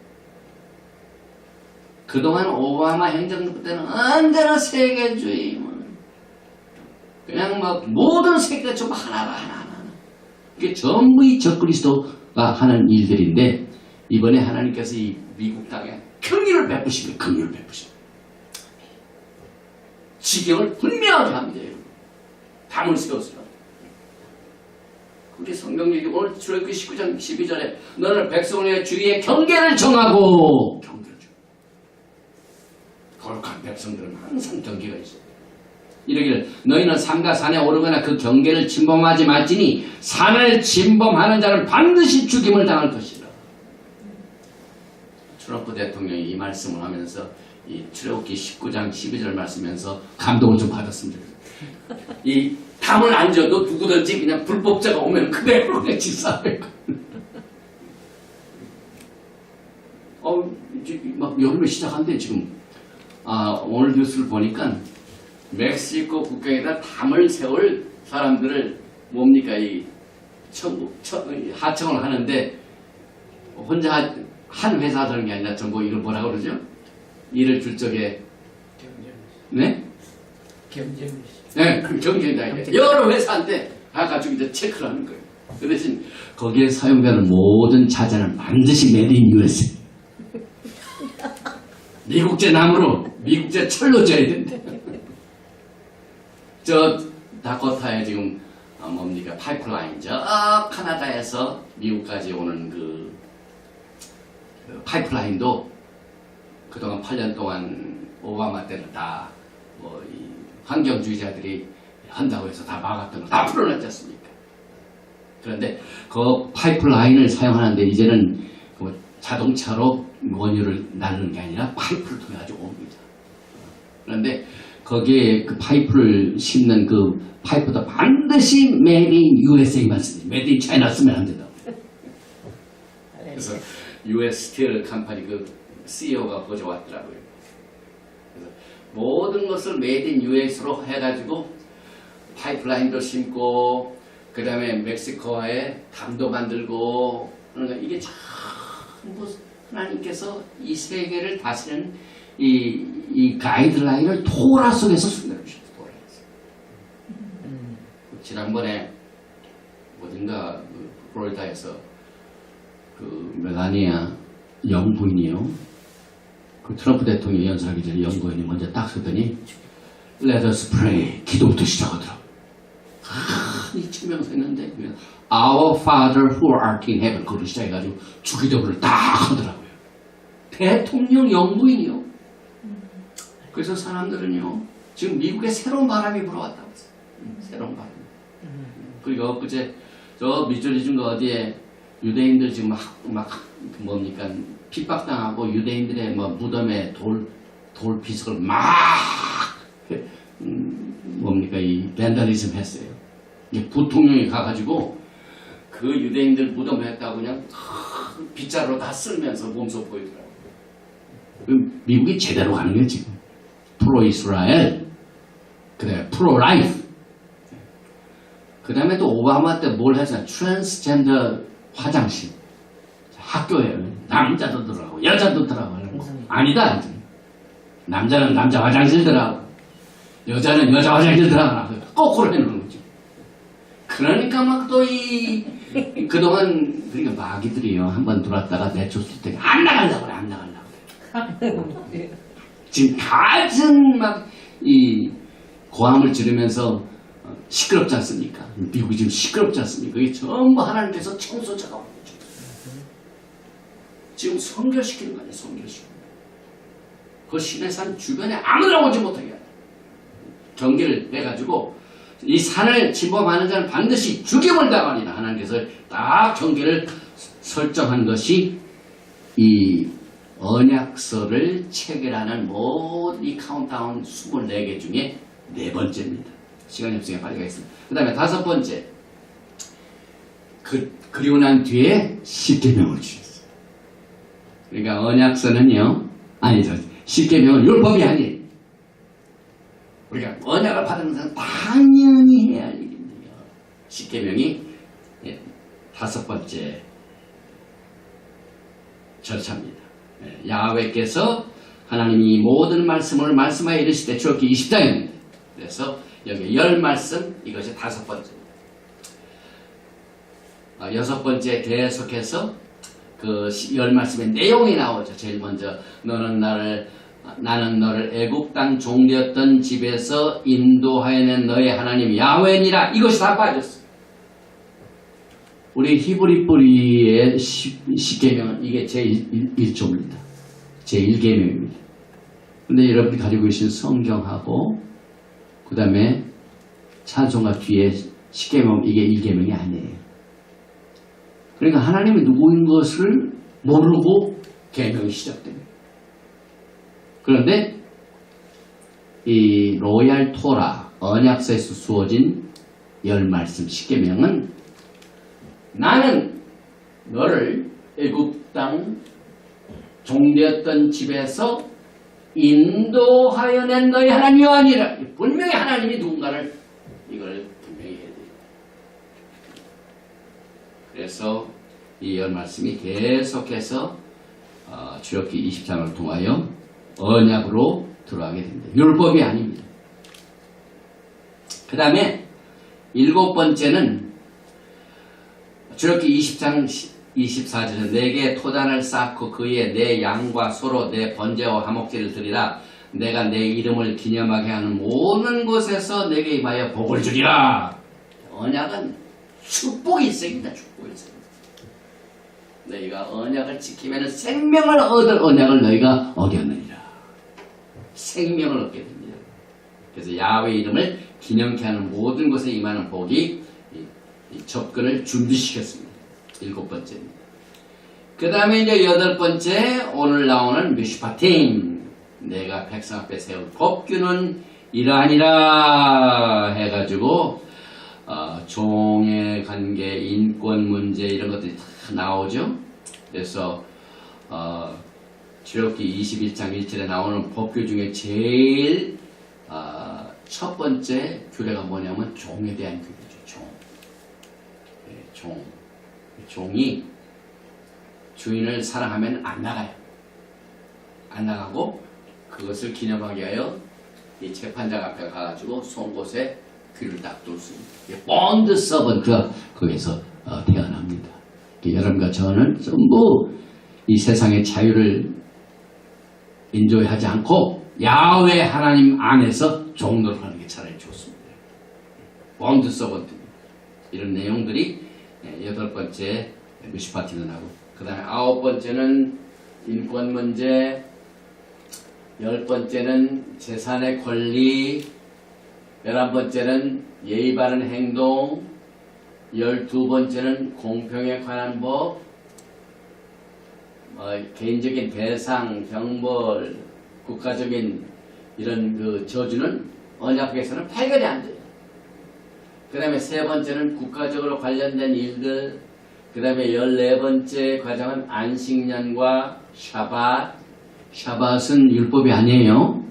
그동안 오바마 행정부 때는 언제나 세계주의, 그냥 막 모든 세계가 전부 하나. 이게 전부 이 적그리스도가 하는 일들인데 이번에 하나님께서 이 미국 땅에 긍휼을 베푸십니다. 긍휼을 베푸십니다. 지경을 분명하게 합니다. 여러분. 담을 세웠어요. 우리 성경얘기 오늘 출애굽기 19장 12절에 너는 백성의 주위에 경계를 정하고 경계를 정. 거룩한 백성들은 항상 경계가 있어요. 이러기를 너희는 삼가 산에 오르거나 그 경계를 침범하지 말지니 산을 침범하는 자는 반드시 죽임을 당할 것이라. 트럼프 대통령이 이 말씀을 하면서 이 출애굽기 19장 12절 말씀하면서 감동을 좀 받았습니다. 이 담을 안 져도 누구든지 그냥 불법자가 오면 그대로 그냥 질사하고 막 여름에 시작한대 지금. 오늘 뉴스를 보니까 멕시코 국경에다 담을 세울 사람들을 뭡니까 하청을 하는데 혼자 한 회사 하는 게 아니라 전부 이걸 뭐라 그러죠? 일을 줄 적에 네? 네, 경쟁자인데 여러 회사한테 가가지고 이제 체크를 하는 거예요. 그 대신 거기에 사용되는 모든 자재는 반드시 메이드 인 USA. 미국제 나무로, 미국제 철로 져야 된대. 저 다코타에 지금 뭡니까 파이프라인 저 카나다에서 미국까지 오는 그 파이프라인도 그동안 8년 동안 오바마 때는 다 환경주의자들이 한다고 해서 다 막았던 거 다 풀어놨지 않습니까? 그런데 그 파이프라인을 사용하는데 이제는 그 자동차로 원유를 나르는 게 아니라 파이프를 통해 가지고 옵니다. 그런데 거기에 그 파이프를 씹는 그 파이프도 반드시 Made in USA만 쓰지 Made in China 쓰면 안 된다고. 그래서 US 스틸 컴퍼니 그 CEO가 거기 왔더라고요. 그래서 모든 것을 Made in US로 해가지고 파이프라인도 심고 그 다음에 멕시코에 담도 만들고 그러니까 이게 전부 하나님께서 이 세계를 다스리는 이 가이드라인을 토라 속에서 숨겨주셨어요. 지난번에 어딘가 플로리다에서 그 멜라니아 영부인이요. 그 트럼프 대통령 연설하기 전에 영부인이 먼저 딱 서더니 Let us pray 기도부터 시작하더라고요. 이 증명서 있는데 Our Father who art in heaven 그걸 시작해가지고 주기도문을 딱 하더라고요. 대통령 영부인이요. 그래서 사람들은요 지금 미국에 새로운 바람이 불어왔다고 했어요. 새로운 바람. 그리고 엊그제 저 미주리 중도 어디에 유대인들 지금 막 뭡니까 핍박당하고 유대인들의 뭐 무덤에 돌 비석을 막 뭡니까 이 밴달리즘 했어요. 이제 부통령이 가가지고 그 유대인들 무덤 했다고 그냥 빗자루로 다 쓸면서 몸소 보이더라고요. 미국이 제대로 가는 거예요 지금. 프로 이스라엘, 그다음에 프로 라이프. 그 다음에 또 오바마 때 뭘 했어요? 트랜스젠더 화장실. 학교에 남자도 들어가고 여자도 들어가고 아니다. 남자는 남자 화장실 들어가고 여자는 여자 화장실 들어가고 거꾸로 해놓는 거죠. 그러니까 막 또 그동안 그러니까 마귀들이요 한번 들어왔다가 내쫓을 때 안 나가려고 그래 안 나가려고 그래. 지금 같은 막 이 고함을 지르면서 시끄럽지 않습니까? 미국이 지금 시끄럽지 않습니까? 이게 전부 하나님께서 청소자가 오는 거죠. 지금 성결시키는 거 아니에요, 성결시키는 거. 그 시내산 주변에 아무나 오지 못하게 해야 돼. 경계를 빼가지고 이 산을 침범하는 자는 반드시 죽임을 당하리라. 하나님께서 딱 경계를 설정한 것이 이 언약서를 체결하는 모든 이 카운트다운 24개 중에 4번째입니다. 시간이 없으니까 빨리 가겠습니다. 그 다음에 5번째. 그리고 난 뒤에 십계명을 주셨어요. 그러니까 언약서는요, 아니죠. 십계명은 율법이 아니에요. 우리가 언약을 받은 것은 당연히 해야 할 일인데요. 십계명이 5번째 절차입니다. 야훼께서 하나님이 모든 말씀을 말씀하여 이르시되 출애굽기 20장입니다. 그래서 여기 열 말씀, 이것이 다섯 번째. 여섯 번째 계속해서 그 열 말씀의 내용이 나오죠. 제일 먼저 나는 너를 애국 땅 종되었던 집에서 인도하여낸 너의 하나님 야훼니라. 이것이 다 빠졌어요. 우리 히브리 뿌리의 10계명은 이게 제1조입니다. 제1계명입니다. 근데 여러분이 가지고 계신 성경하고 그 다음에 찬송가 뒤에 10계명 이게 1계명이 아니에요. 그러니까 하나님이 누구인 것을 모르고 계명이 시작됩니다. 그런데 이 로얄 토라 언약서에서 주어진 열 말씀 10계명은 나는 너를 애굽 땅 종되었던 집에서 인도하여 낸 너희 하나님 여호와니라. 분명히 하나님이 누군가를 이걸 분명히 해야 돼요. 그래서 이 열 말씀이 계속해서 출애굽기 20장을 통하여 언약으로 들어가게 됩니다. 율법이 아닙니다. 그 다음에 일곱 번째는 출애굽기 20장 24절에 내게 토단을 쌓고 그에 내 양과 소로 내 번제와 화목제를 드리라. 내가 내 이름을 기념하게 하는 모든 곳에서 내게 임하여 복을 주리라. 언약은 축복이 있습니다. 축복이 있습니다. 너희가 언약을 지키면 생명을 얻을 언약을 너희가 어겼느니라. 생명을 얻게 됩니다. 그래서 야훼 이름을 기념케 하는 모든 곳에 임하는 복이 이 접근을 준비시켰습니다. 일곱 번째입니다. 그 다음에 이제 여덟 번째 오늘 나오는 미슈파팀 내가 백성 앞에 세울 법규는 이러하니라 해가지고 종의 관계, 인권 문제 이런 것들이 다 나오죠. 그래서 출애굽기 21장 1절에 나오는 법규 중에 제일 첫 번째 규례가 뭐냐면 종에 대한 규례죠. 종이 주인을 사랑하면 안 나가요. 안 나가고 그것을 기념하기 위하여 이 재판장 앞에 가가지고 송곳에 귀를 딱 뚫습니다. 본드 서번트가 거기서 태어납니다. 여러분과 저는 전부 이 세상의 자유를 인조하지 않고 야훼 하나님 안에서 종노를 하는 게 차라리 좋습니다. 본드 서번트 이런 내용들이 여덟 번째 미슈파티는 하고 그 다음에 아홉 번째는 인권 문제, 열 번째는 재산의 권리, 11번째는 예의 바른 행동, 12번째는 공평에 관한 법, 개인적인 배상, 병벌, 국가적인 이런 그 저주는 언약에서는 발견이 안 돼요. 그 다음에 세 번째는 국가적으로 관련된 일들, 그 다음에 14번째 과정은 안식년과 샤밧. 샤밧은 율법이 아니에요.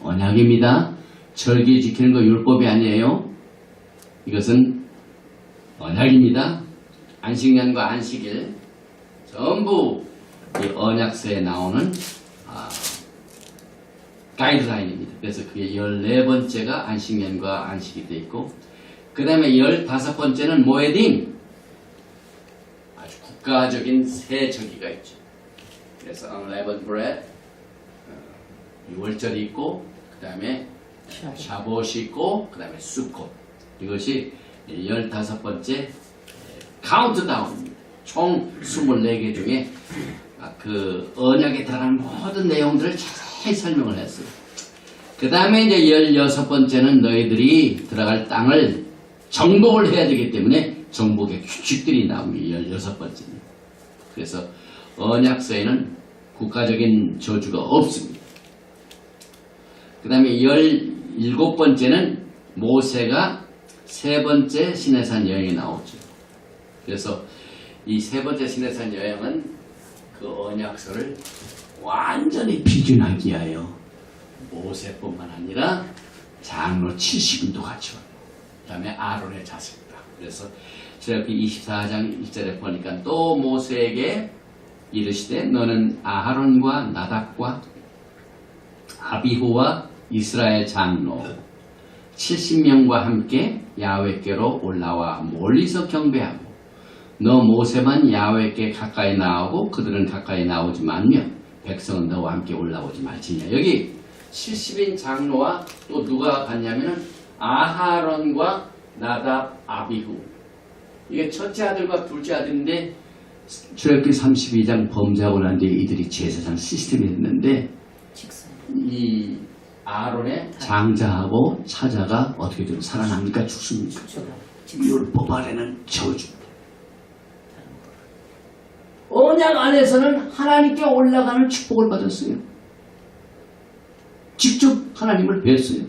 언약입니다. 절기 지키는 거 율법이 아니에요. 이것은 언약입니다. 안식년과 안식일 전부 이 언약서에 나오는 가이드라인입니다. 그래서 그게 14번째가 안식년과 안식이 되어 있고 그 다음에 15번째는 모에딤 아주 국가적인 새 절기가 있죠. 그래서 unleavened bread 6월절이 있고 그 다음에 샤봇이 있고 그 다음에 수콧 이것이 15번째 카운트다운입니다. 총 24개 중에 그 언약에 들어가는 모든 내용들을 자세히 설명을 했어요. 그 다음에 이제 16번째는 너희들이 들어갈 땅을 정복을 해야 되기 때문에 정복의 규칙들이 나옵니다. 16번째입니다. 그래서 언약서에는 국가적인 저주가 없습니다. 그 다음에 17번째는 모세가 세 번째 시내산 여행에 나오죠. 그래서 이 세 번째 시내산 여행은 그 언약서를 완전히 비준하기 위하여 모세뿐만 아니라 장로 70인도 같이 와요. 그 다음에 아론의 자식이다. 그래서 출애굽기 24장 1절에 보니까 또 모세에게 이르시되 너는 아하론과 나답과 아비후와 이스라엘 장로 70명과 함께 야훼께로 올라와 멀리서 경배하고 너 모세만 야훼께 가까이 나오고 그들은 가까이 나오지 말며 백성은 너와 함께 올라오지 말지냐. 여기 70인 장로와 또 누가 갔냐면은 아하론과 나답, 아비후. 이게 첫째 아들과 둘째 아들인데 출애굽기 32장 범죄하고 난 뒤에 이들이 제사장 시스템이 됐는데 이 아론의 장자하고 차자가 어떻게 되면 살아납니까? 죽습니까? 율법 아래는 저주입니다. 언약 안에서는 하나님께 올라가는 축복을 받았어요. 직접 하나님을 뵀어요.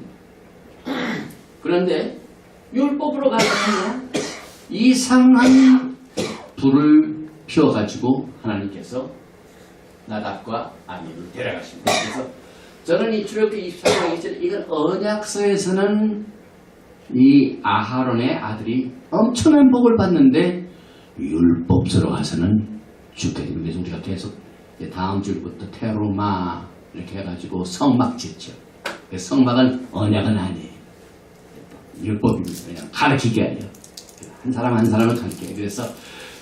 그런데 율법으로 가면 이상한 불을 피워가지고 하나님께서 나답과 아비를 데려가십니다. 그래서 저는 이 출애굽기 24장 2절 이건 언약서에서는 이 아하론의 아들이 엄청난 복을 받는데 율법서로 가서는 죽게 됩니다. 그래서 우리가 계속 다음 주부터 테로마 이렇게 해가지고 성막 짓죠. 성막은 언약은 아니에요. 율법입니다. 그냥 가르치게 해요. 한 사람 한 사람을 가르쳐요. 그래서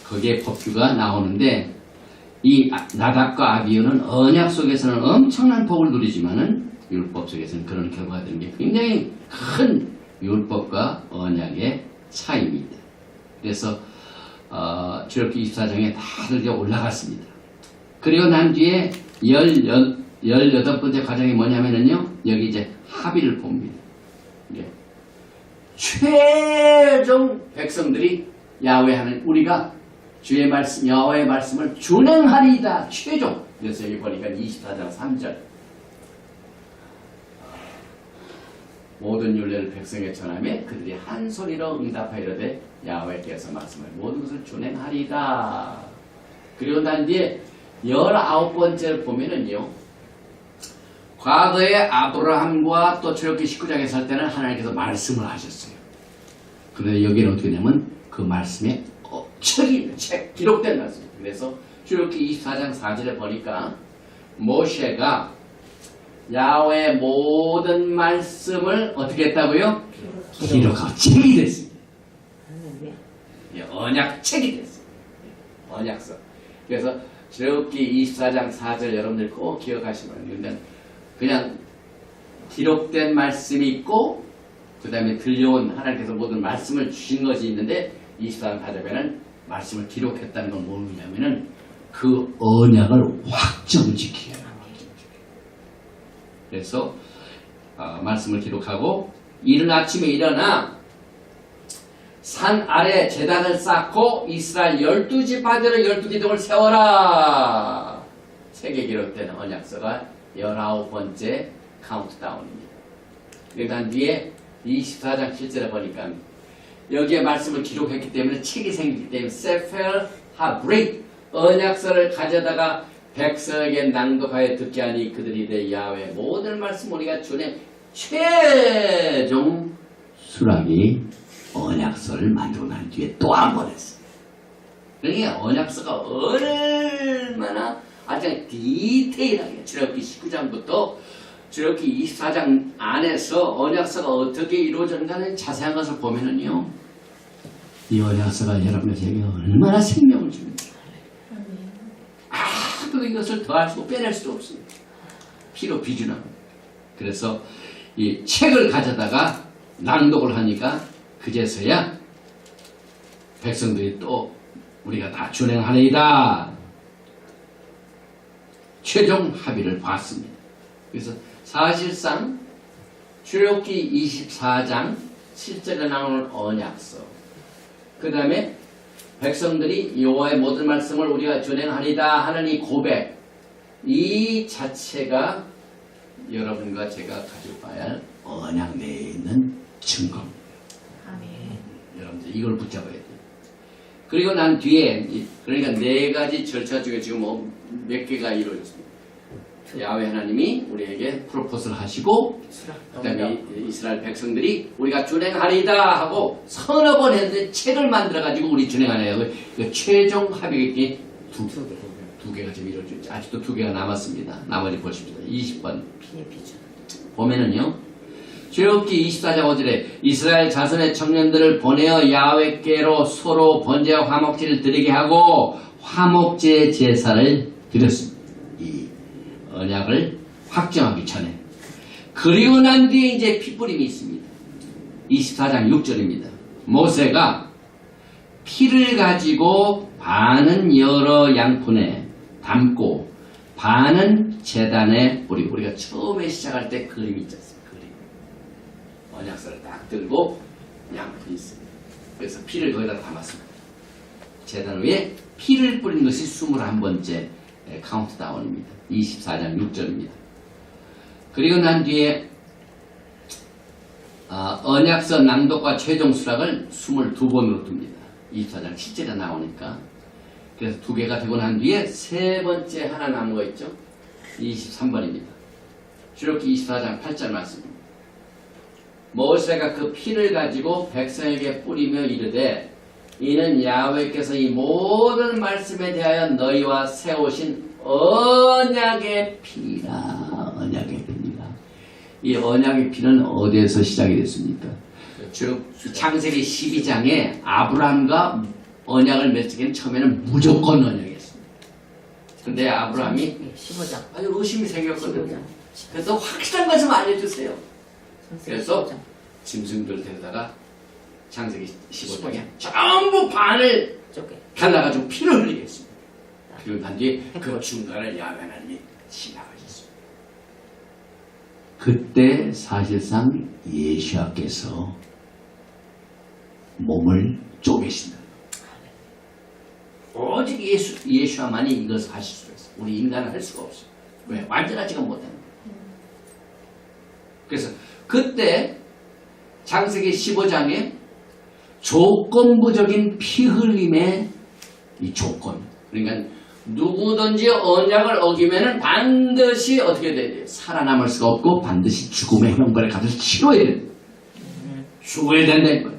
거기에 법규가 나오는데 이 나답과 아비후는 언약 속에서는 엄청난 복을 누리지만은 율법 속에서는 그런 결과가 되는 게 굉장히 큰 율법과 언약의 차이입니다. 그래서 출애굽기 24장에 다들 올라갔습니다. 그리고 난 뒤에 18번째 과정이 뭐냐면요. 여기 이제 합의를 봅니다. 최종 백성들이 야훼 하는 우리가 주의 말씀, 여호와의 말씀을 준행하리이다. 최종. 그래서 여기 보니까 24장 3절. 모든 율례를 백성에 전하며 그들이 한 소리로 응답하이르되 야훼께서 말씀을 모든 것을 준행하리이다. 그리고 난 뒤에 19번째를 보면은요. 과거에 아브라함과 또 출애굽기 19장에 살 때는 하나님께서 말씀을 하셨어요. 그런데 여기는 어떻게 되냐면 그 말씀에 책이 기록된 말씀입니다. 그래서 출애굽기 24장 4절에 보니까 모세가 야훼의 모든 말씀을 어떻게 했다고요? 기록하고 책이 됐습니다. 언약책이 됐어요. 언약서. 그래서 출애굽기 24장 4절 여러분들 꼭 기억하시면 됩니다. 그냥 기록된 말씀이 있고 그 다음에 들려온 하나님께서 모든 말씀을 주신 것이 있는데 24장 4절에는 말씀을 기록했다는 건 뭐냐면은 그 언약을 확정지키게 해요. 그래서 말씀을 기록하고 이른 아침에 일어나 산 아래 제단을 쌓고 이스라엘 12지파대로 12기둥을 세워라. 책에 기록된 언약서가 19번째 카운트다운입니다. 그러니까 뒤에 24장 7절에 보니까 여기에 말씀을 기록했기 때문에 책이 생기기 때문에 세펠 하브릿 언약서를 가져다가 백성에게 낭독하여 듣게 하니 그들이 내 야훼 모든 말씀 우리가 준행 최종 수락이 언약서를 만들고 난 뒤에 또 한 번 했어요. 그러니까 언약서가 얼마나 아주 디테일하게 출애굽기 19장부터 출애굽기 24장 안에서 언약서가 어떻게 이루어졌는가는 자세한 것을 보면은요. 이 언약서가 여러분에게 얼마나 생명을 줍니다. 아무도 이것을 더할 수고 빼낼 수도 없습니다. 피로 비준합니다. 그래서 이 책을 가져다가 낭독을 하니까 그제서야 백성들이 또 우리가 다 준행하리이다. 최종 합의를 봤습니다. 그래서 사실상 출애굽기 24장 7절에 나오는 언약서 그 다음에 백성들이 여호와의 모든 말씀을 우리가 준행하리다 하는 이 고백 이 자체가 여러분과 제가 가지고 봐야 할 언약 내에 있는 증거입니다. 여러분들 이걸 붙잡아야 돼요. 그리고 난 뒤에 그러니까 네 가지 절차 중에 지금 몇 개가 이루어졌습니다. 야훼 하나님이 우리에게 프로포즈를 하시고 그 다음에 이스라엘 백성들이 우리가 준행하리다 하고 서너 번 했는데 책을 만들어가지고 우리 준행하네요. 그 최종 합의가 두 개가 지금 이루어지죠. 아직도 두 개가 남았습니다. 나머지 보십시오. 20번 보면은요 출애굽기 24장 5절에 이스라엘 자손의 청년들을 보내어 야훼께로 소로 번제와 화목제를 드리게 하고 화목제 제사를 드렸습니다. 이 언약을 확정하기 전에. 그리고 난 뒤에 이제 피뿌림이 있습니다. 24장 6절입니다. 모세가 피를 가지고 반은 여러 양푼에 담고 반은 제단에 뿌리고, 우리가 처음에 시작할 때 그림이 있지 않습니까? 그림. 언약서를 딱 들고 양푼이 있습니다. 그래서 피를 거기다 담았습니다. 제단 위에 피를 뿌린 것이 21번째 카운트다운입니다. 24장 6절입니다. 그리고 난 뒤에 언약서 낭독과 최종 수락을 22번으로 둡니다. 24장 7절에 나오니까. 그래서 2개가 되고 난 뒤에 세 번째 하나 남은 거 있죠? 23번입니다. 출애굽기 24장 8절 말씀입니다. 모세가 그 피를 가지고 백성에게 뿌리며 이르되 이는 야훼께서 이 모든 말씀에 대하여 너희와 세우신 언약의 피니라. 언약의 피니라. 이 언약의 피는 어디에서 시작이 됐습니까? 창세기 12장에 아브라함과 언약을 맺기는 처음에는 무조건 언약이었습니다. 근데 아브라함이 15장. 아주 의심이 생겼거든요. 그래서 확실한 것을 알려주세요. 그래서 짐승들 데려다가 창세기 15장에 전부 반을 갈라가지고 피를 흘리게 했습니다. 그리고 난 뒤에 그 중간을 야훼 하나님이 지나가셨습니다. 그때 사실상 예수께서 몸을 쪼개신다. 오직 예수와만이 이것을 하실 수가 있어요. 우리 인간은 할 수가 없어요. 왜? 완전하지가 못하는 거예요. 그래서 그때 창세기 15장에 조건부적인 피 흘림의 이 조건. 그러니까 누구든지 언약을 어기면은 반드시 어떻게 돼야 돼요? 살아남을 수가 없고 반드시 죽음의 형벌의 값을 치러야 돼요. 죽어야 된다는 거예요.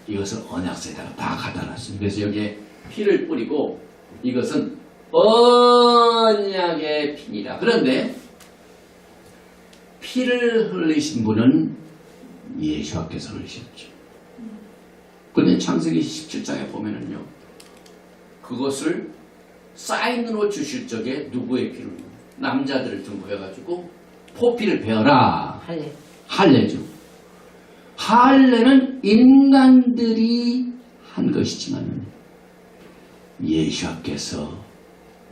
이것을 언약서에다가 다 갖다 놨어요. 그래서 여기에 피를 뿌리고 이것은 언약의 피니라. 그런데 피를 흘리신 분은 예수께서 흘리셨죠. 그런데 창세기 17장에 보면은요, 그것을 사인으로 주실 적에 누구의 피를? 남자들을 등부해가지고 포피를 베어라. 할례죠. 할례는 인간들이 한 것이지만 예수께서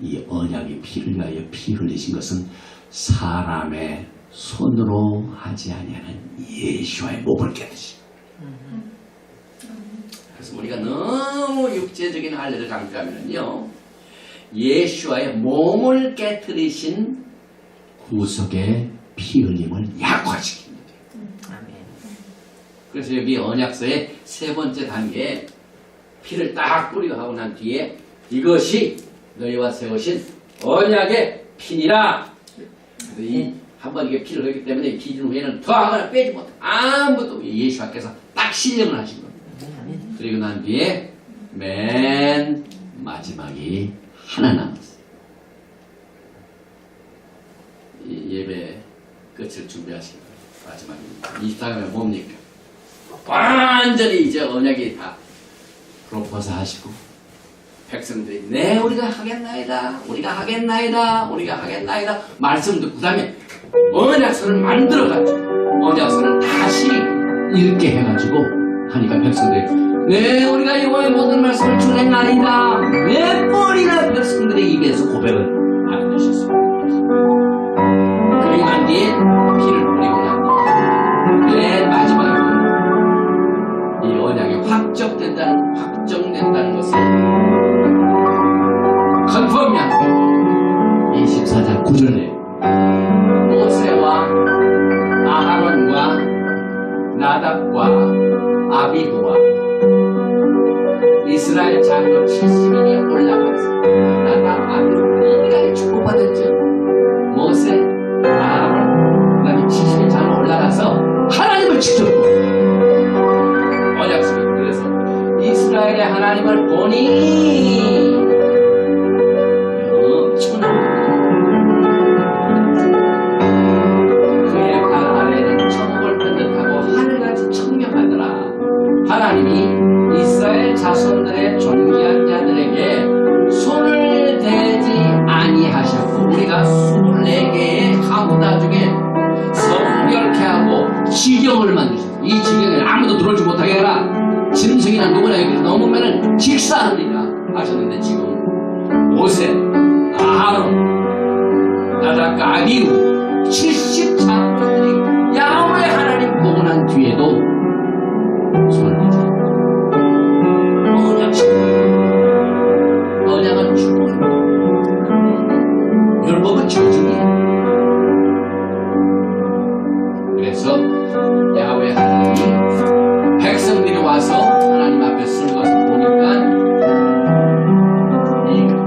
이 언약의 피를 위하여 피 흘리신 것은 사람의 손으로 하지 아니하는 예수와의 몸을 깨듯이. 그래서 우리가 너무 육체적인 할례를 강조하면요, 예수와의 몸을 깨뜨리신 구속의 피 흘림을 약화시킵니다. 그래서 여기 언약서의 세 번째 단계에 피를 딱 뿌리고 하고 난 뒤에 이것이 너희와 세우신 언약의 피니라. 그래서 이 한번 이게 피를 흘리기 때문에 이 기준 후에는 더하거나 빼지 못해. 아무것도 예수께서 딱 신령을 하신 겁니다. 그리고 난 뒤에 맨 마지막이 하나 남았어요. 예배 끝을 준비하시고 마지막입니다. 24장은 뭡니까? 완전히 이제 언약이 다 프로포즈 하시고 백성들이 네 우리가 하겠나이다, 우리가 하겠나이다, 우리가 하겠나이다 말씀 듣고 그 다음에 언약서를 만들어가지고 언약서를 다시 읽게 해가지고 하니까 백성들이 네 우리가 여호와의 모든 말씀을 준행하리다. 몇 번이나 백성들의 입에서 고백을 하는 것이었습니다. 그리고 난 뒤에 피를 뿌리고 난 뒤에 맨 마지막에 이 언약이 확정된다는 것을 컨펌이야. 24장 9절에 모세와 아하론과 나답과 아비후와 이스라엘 장로 70인이 올라가서 나답 아비후 인간이 축복받았죠. 모세 아하론 그 다음에 70인 장로 올라가서 하나님을 직접 언약속에. 그래서 이스라엘의 하나님을 보니 엄청난 그의 발 아래는 천국을 펴듯 치사하느니라 하셨는데 지금 모세, 아하론, 나답과 아비후 70장로들이 야훼 하나님 보고 난 뒤에도 손을 대지 않고 언약은 축복입니다. 율법은 저주입니다. 그래서 야훼 하나님이 백성들이 와서 하나님 앞에 쓴 것을 보니까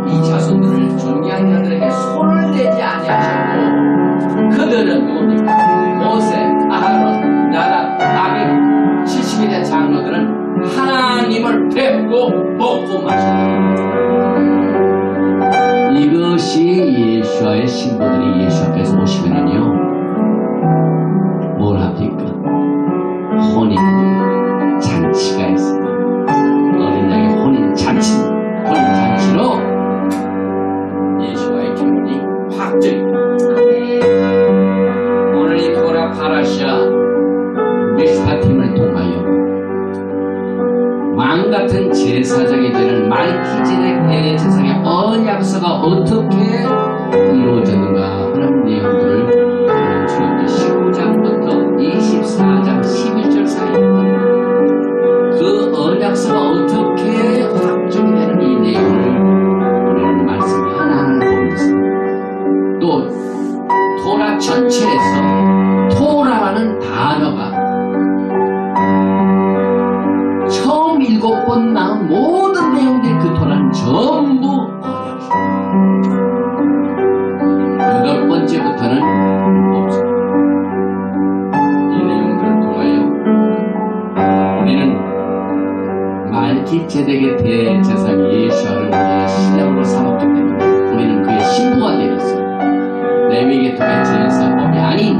이 자손들을 존귀한 자들에게 손을 대지 아니하시고 그들은 누굽니까? 모세, 아하론, 나답, 아비후 70이 된 장로들은 하나님을 뵙고 먹고 마셨다. 이것이 예수와의 신부들이 예수 앞에서 오시면은요 뭘 합니까? 혼인 잔치가 있습니다. 어린 양의 혼인 잔치로 예수와의 결혼이 확정입니다. 오늘 이 토라 파라샤 미슈파팀을 통하여 왕같은 제사장이 되는 말기지덱 대제사장의 언약서가 어떻게 이루어졌는가 하는 내용들을 출애굽기 15장부터 24장 11절 사이입니다. 그 언약서가 어떻게 확정이 되는 이 내용을 우리는 말씀 하나하나 보면서 또 토라 전체에서 토라라는 단어가 처음 7번 나온 모든 내용들이 그 토라는 전부 언약입니다. 8번째부터는 율법서입니다. 이 내용들을 통하여 우리는 말기제덱의 대제사장 예수를 우리의 신령으로 삼았기 때문에 우리는 그의 신부가 되었습니다. 레위계통의 제사법이 아닌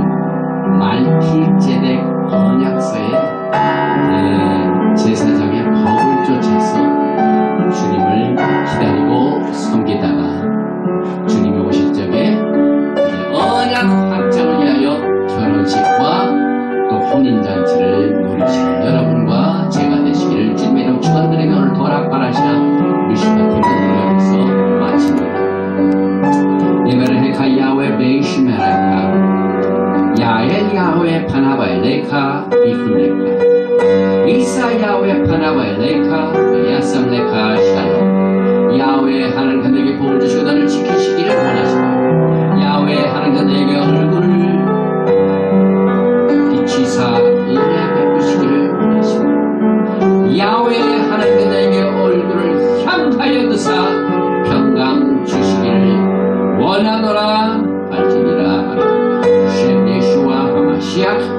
말기제덱 언약서의 제사장의 법을 쫓아서 주님을 기다리고 섬기다가 주님이 오실 적에 언약 확정을 위하여 결혼식과 또 혼인잔치를 누리시는 여러분과 제가 되시기를 주님의 이름 축원드리며 오늘 도락바라시아 미슈파팀을 여기서 마칩니다. 예베르헤카 야훼 베이시메라카 야엘 야훼 파나바엘레카 이훌레카 이사 야훼 파나바엘레카 야삼레카 샬롬. 야훼 하나님 그들에게 복을 주시고 너를 지키시기를 원하시고 야훼 하나님 그들에게 얼굴을 비치사 은혜 베푸시기를 원하시고 야훼 하나님 그들에게 얼굴을 향하여 드사 평강 주시기를 원하노라 할지니라. 셰 예수와 하마시아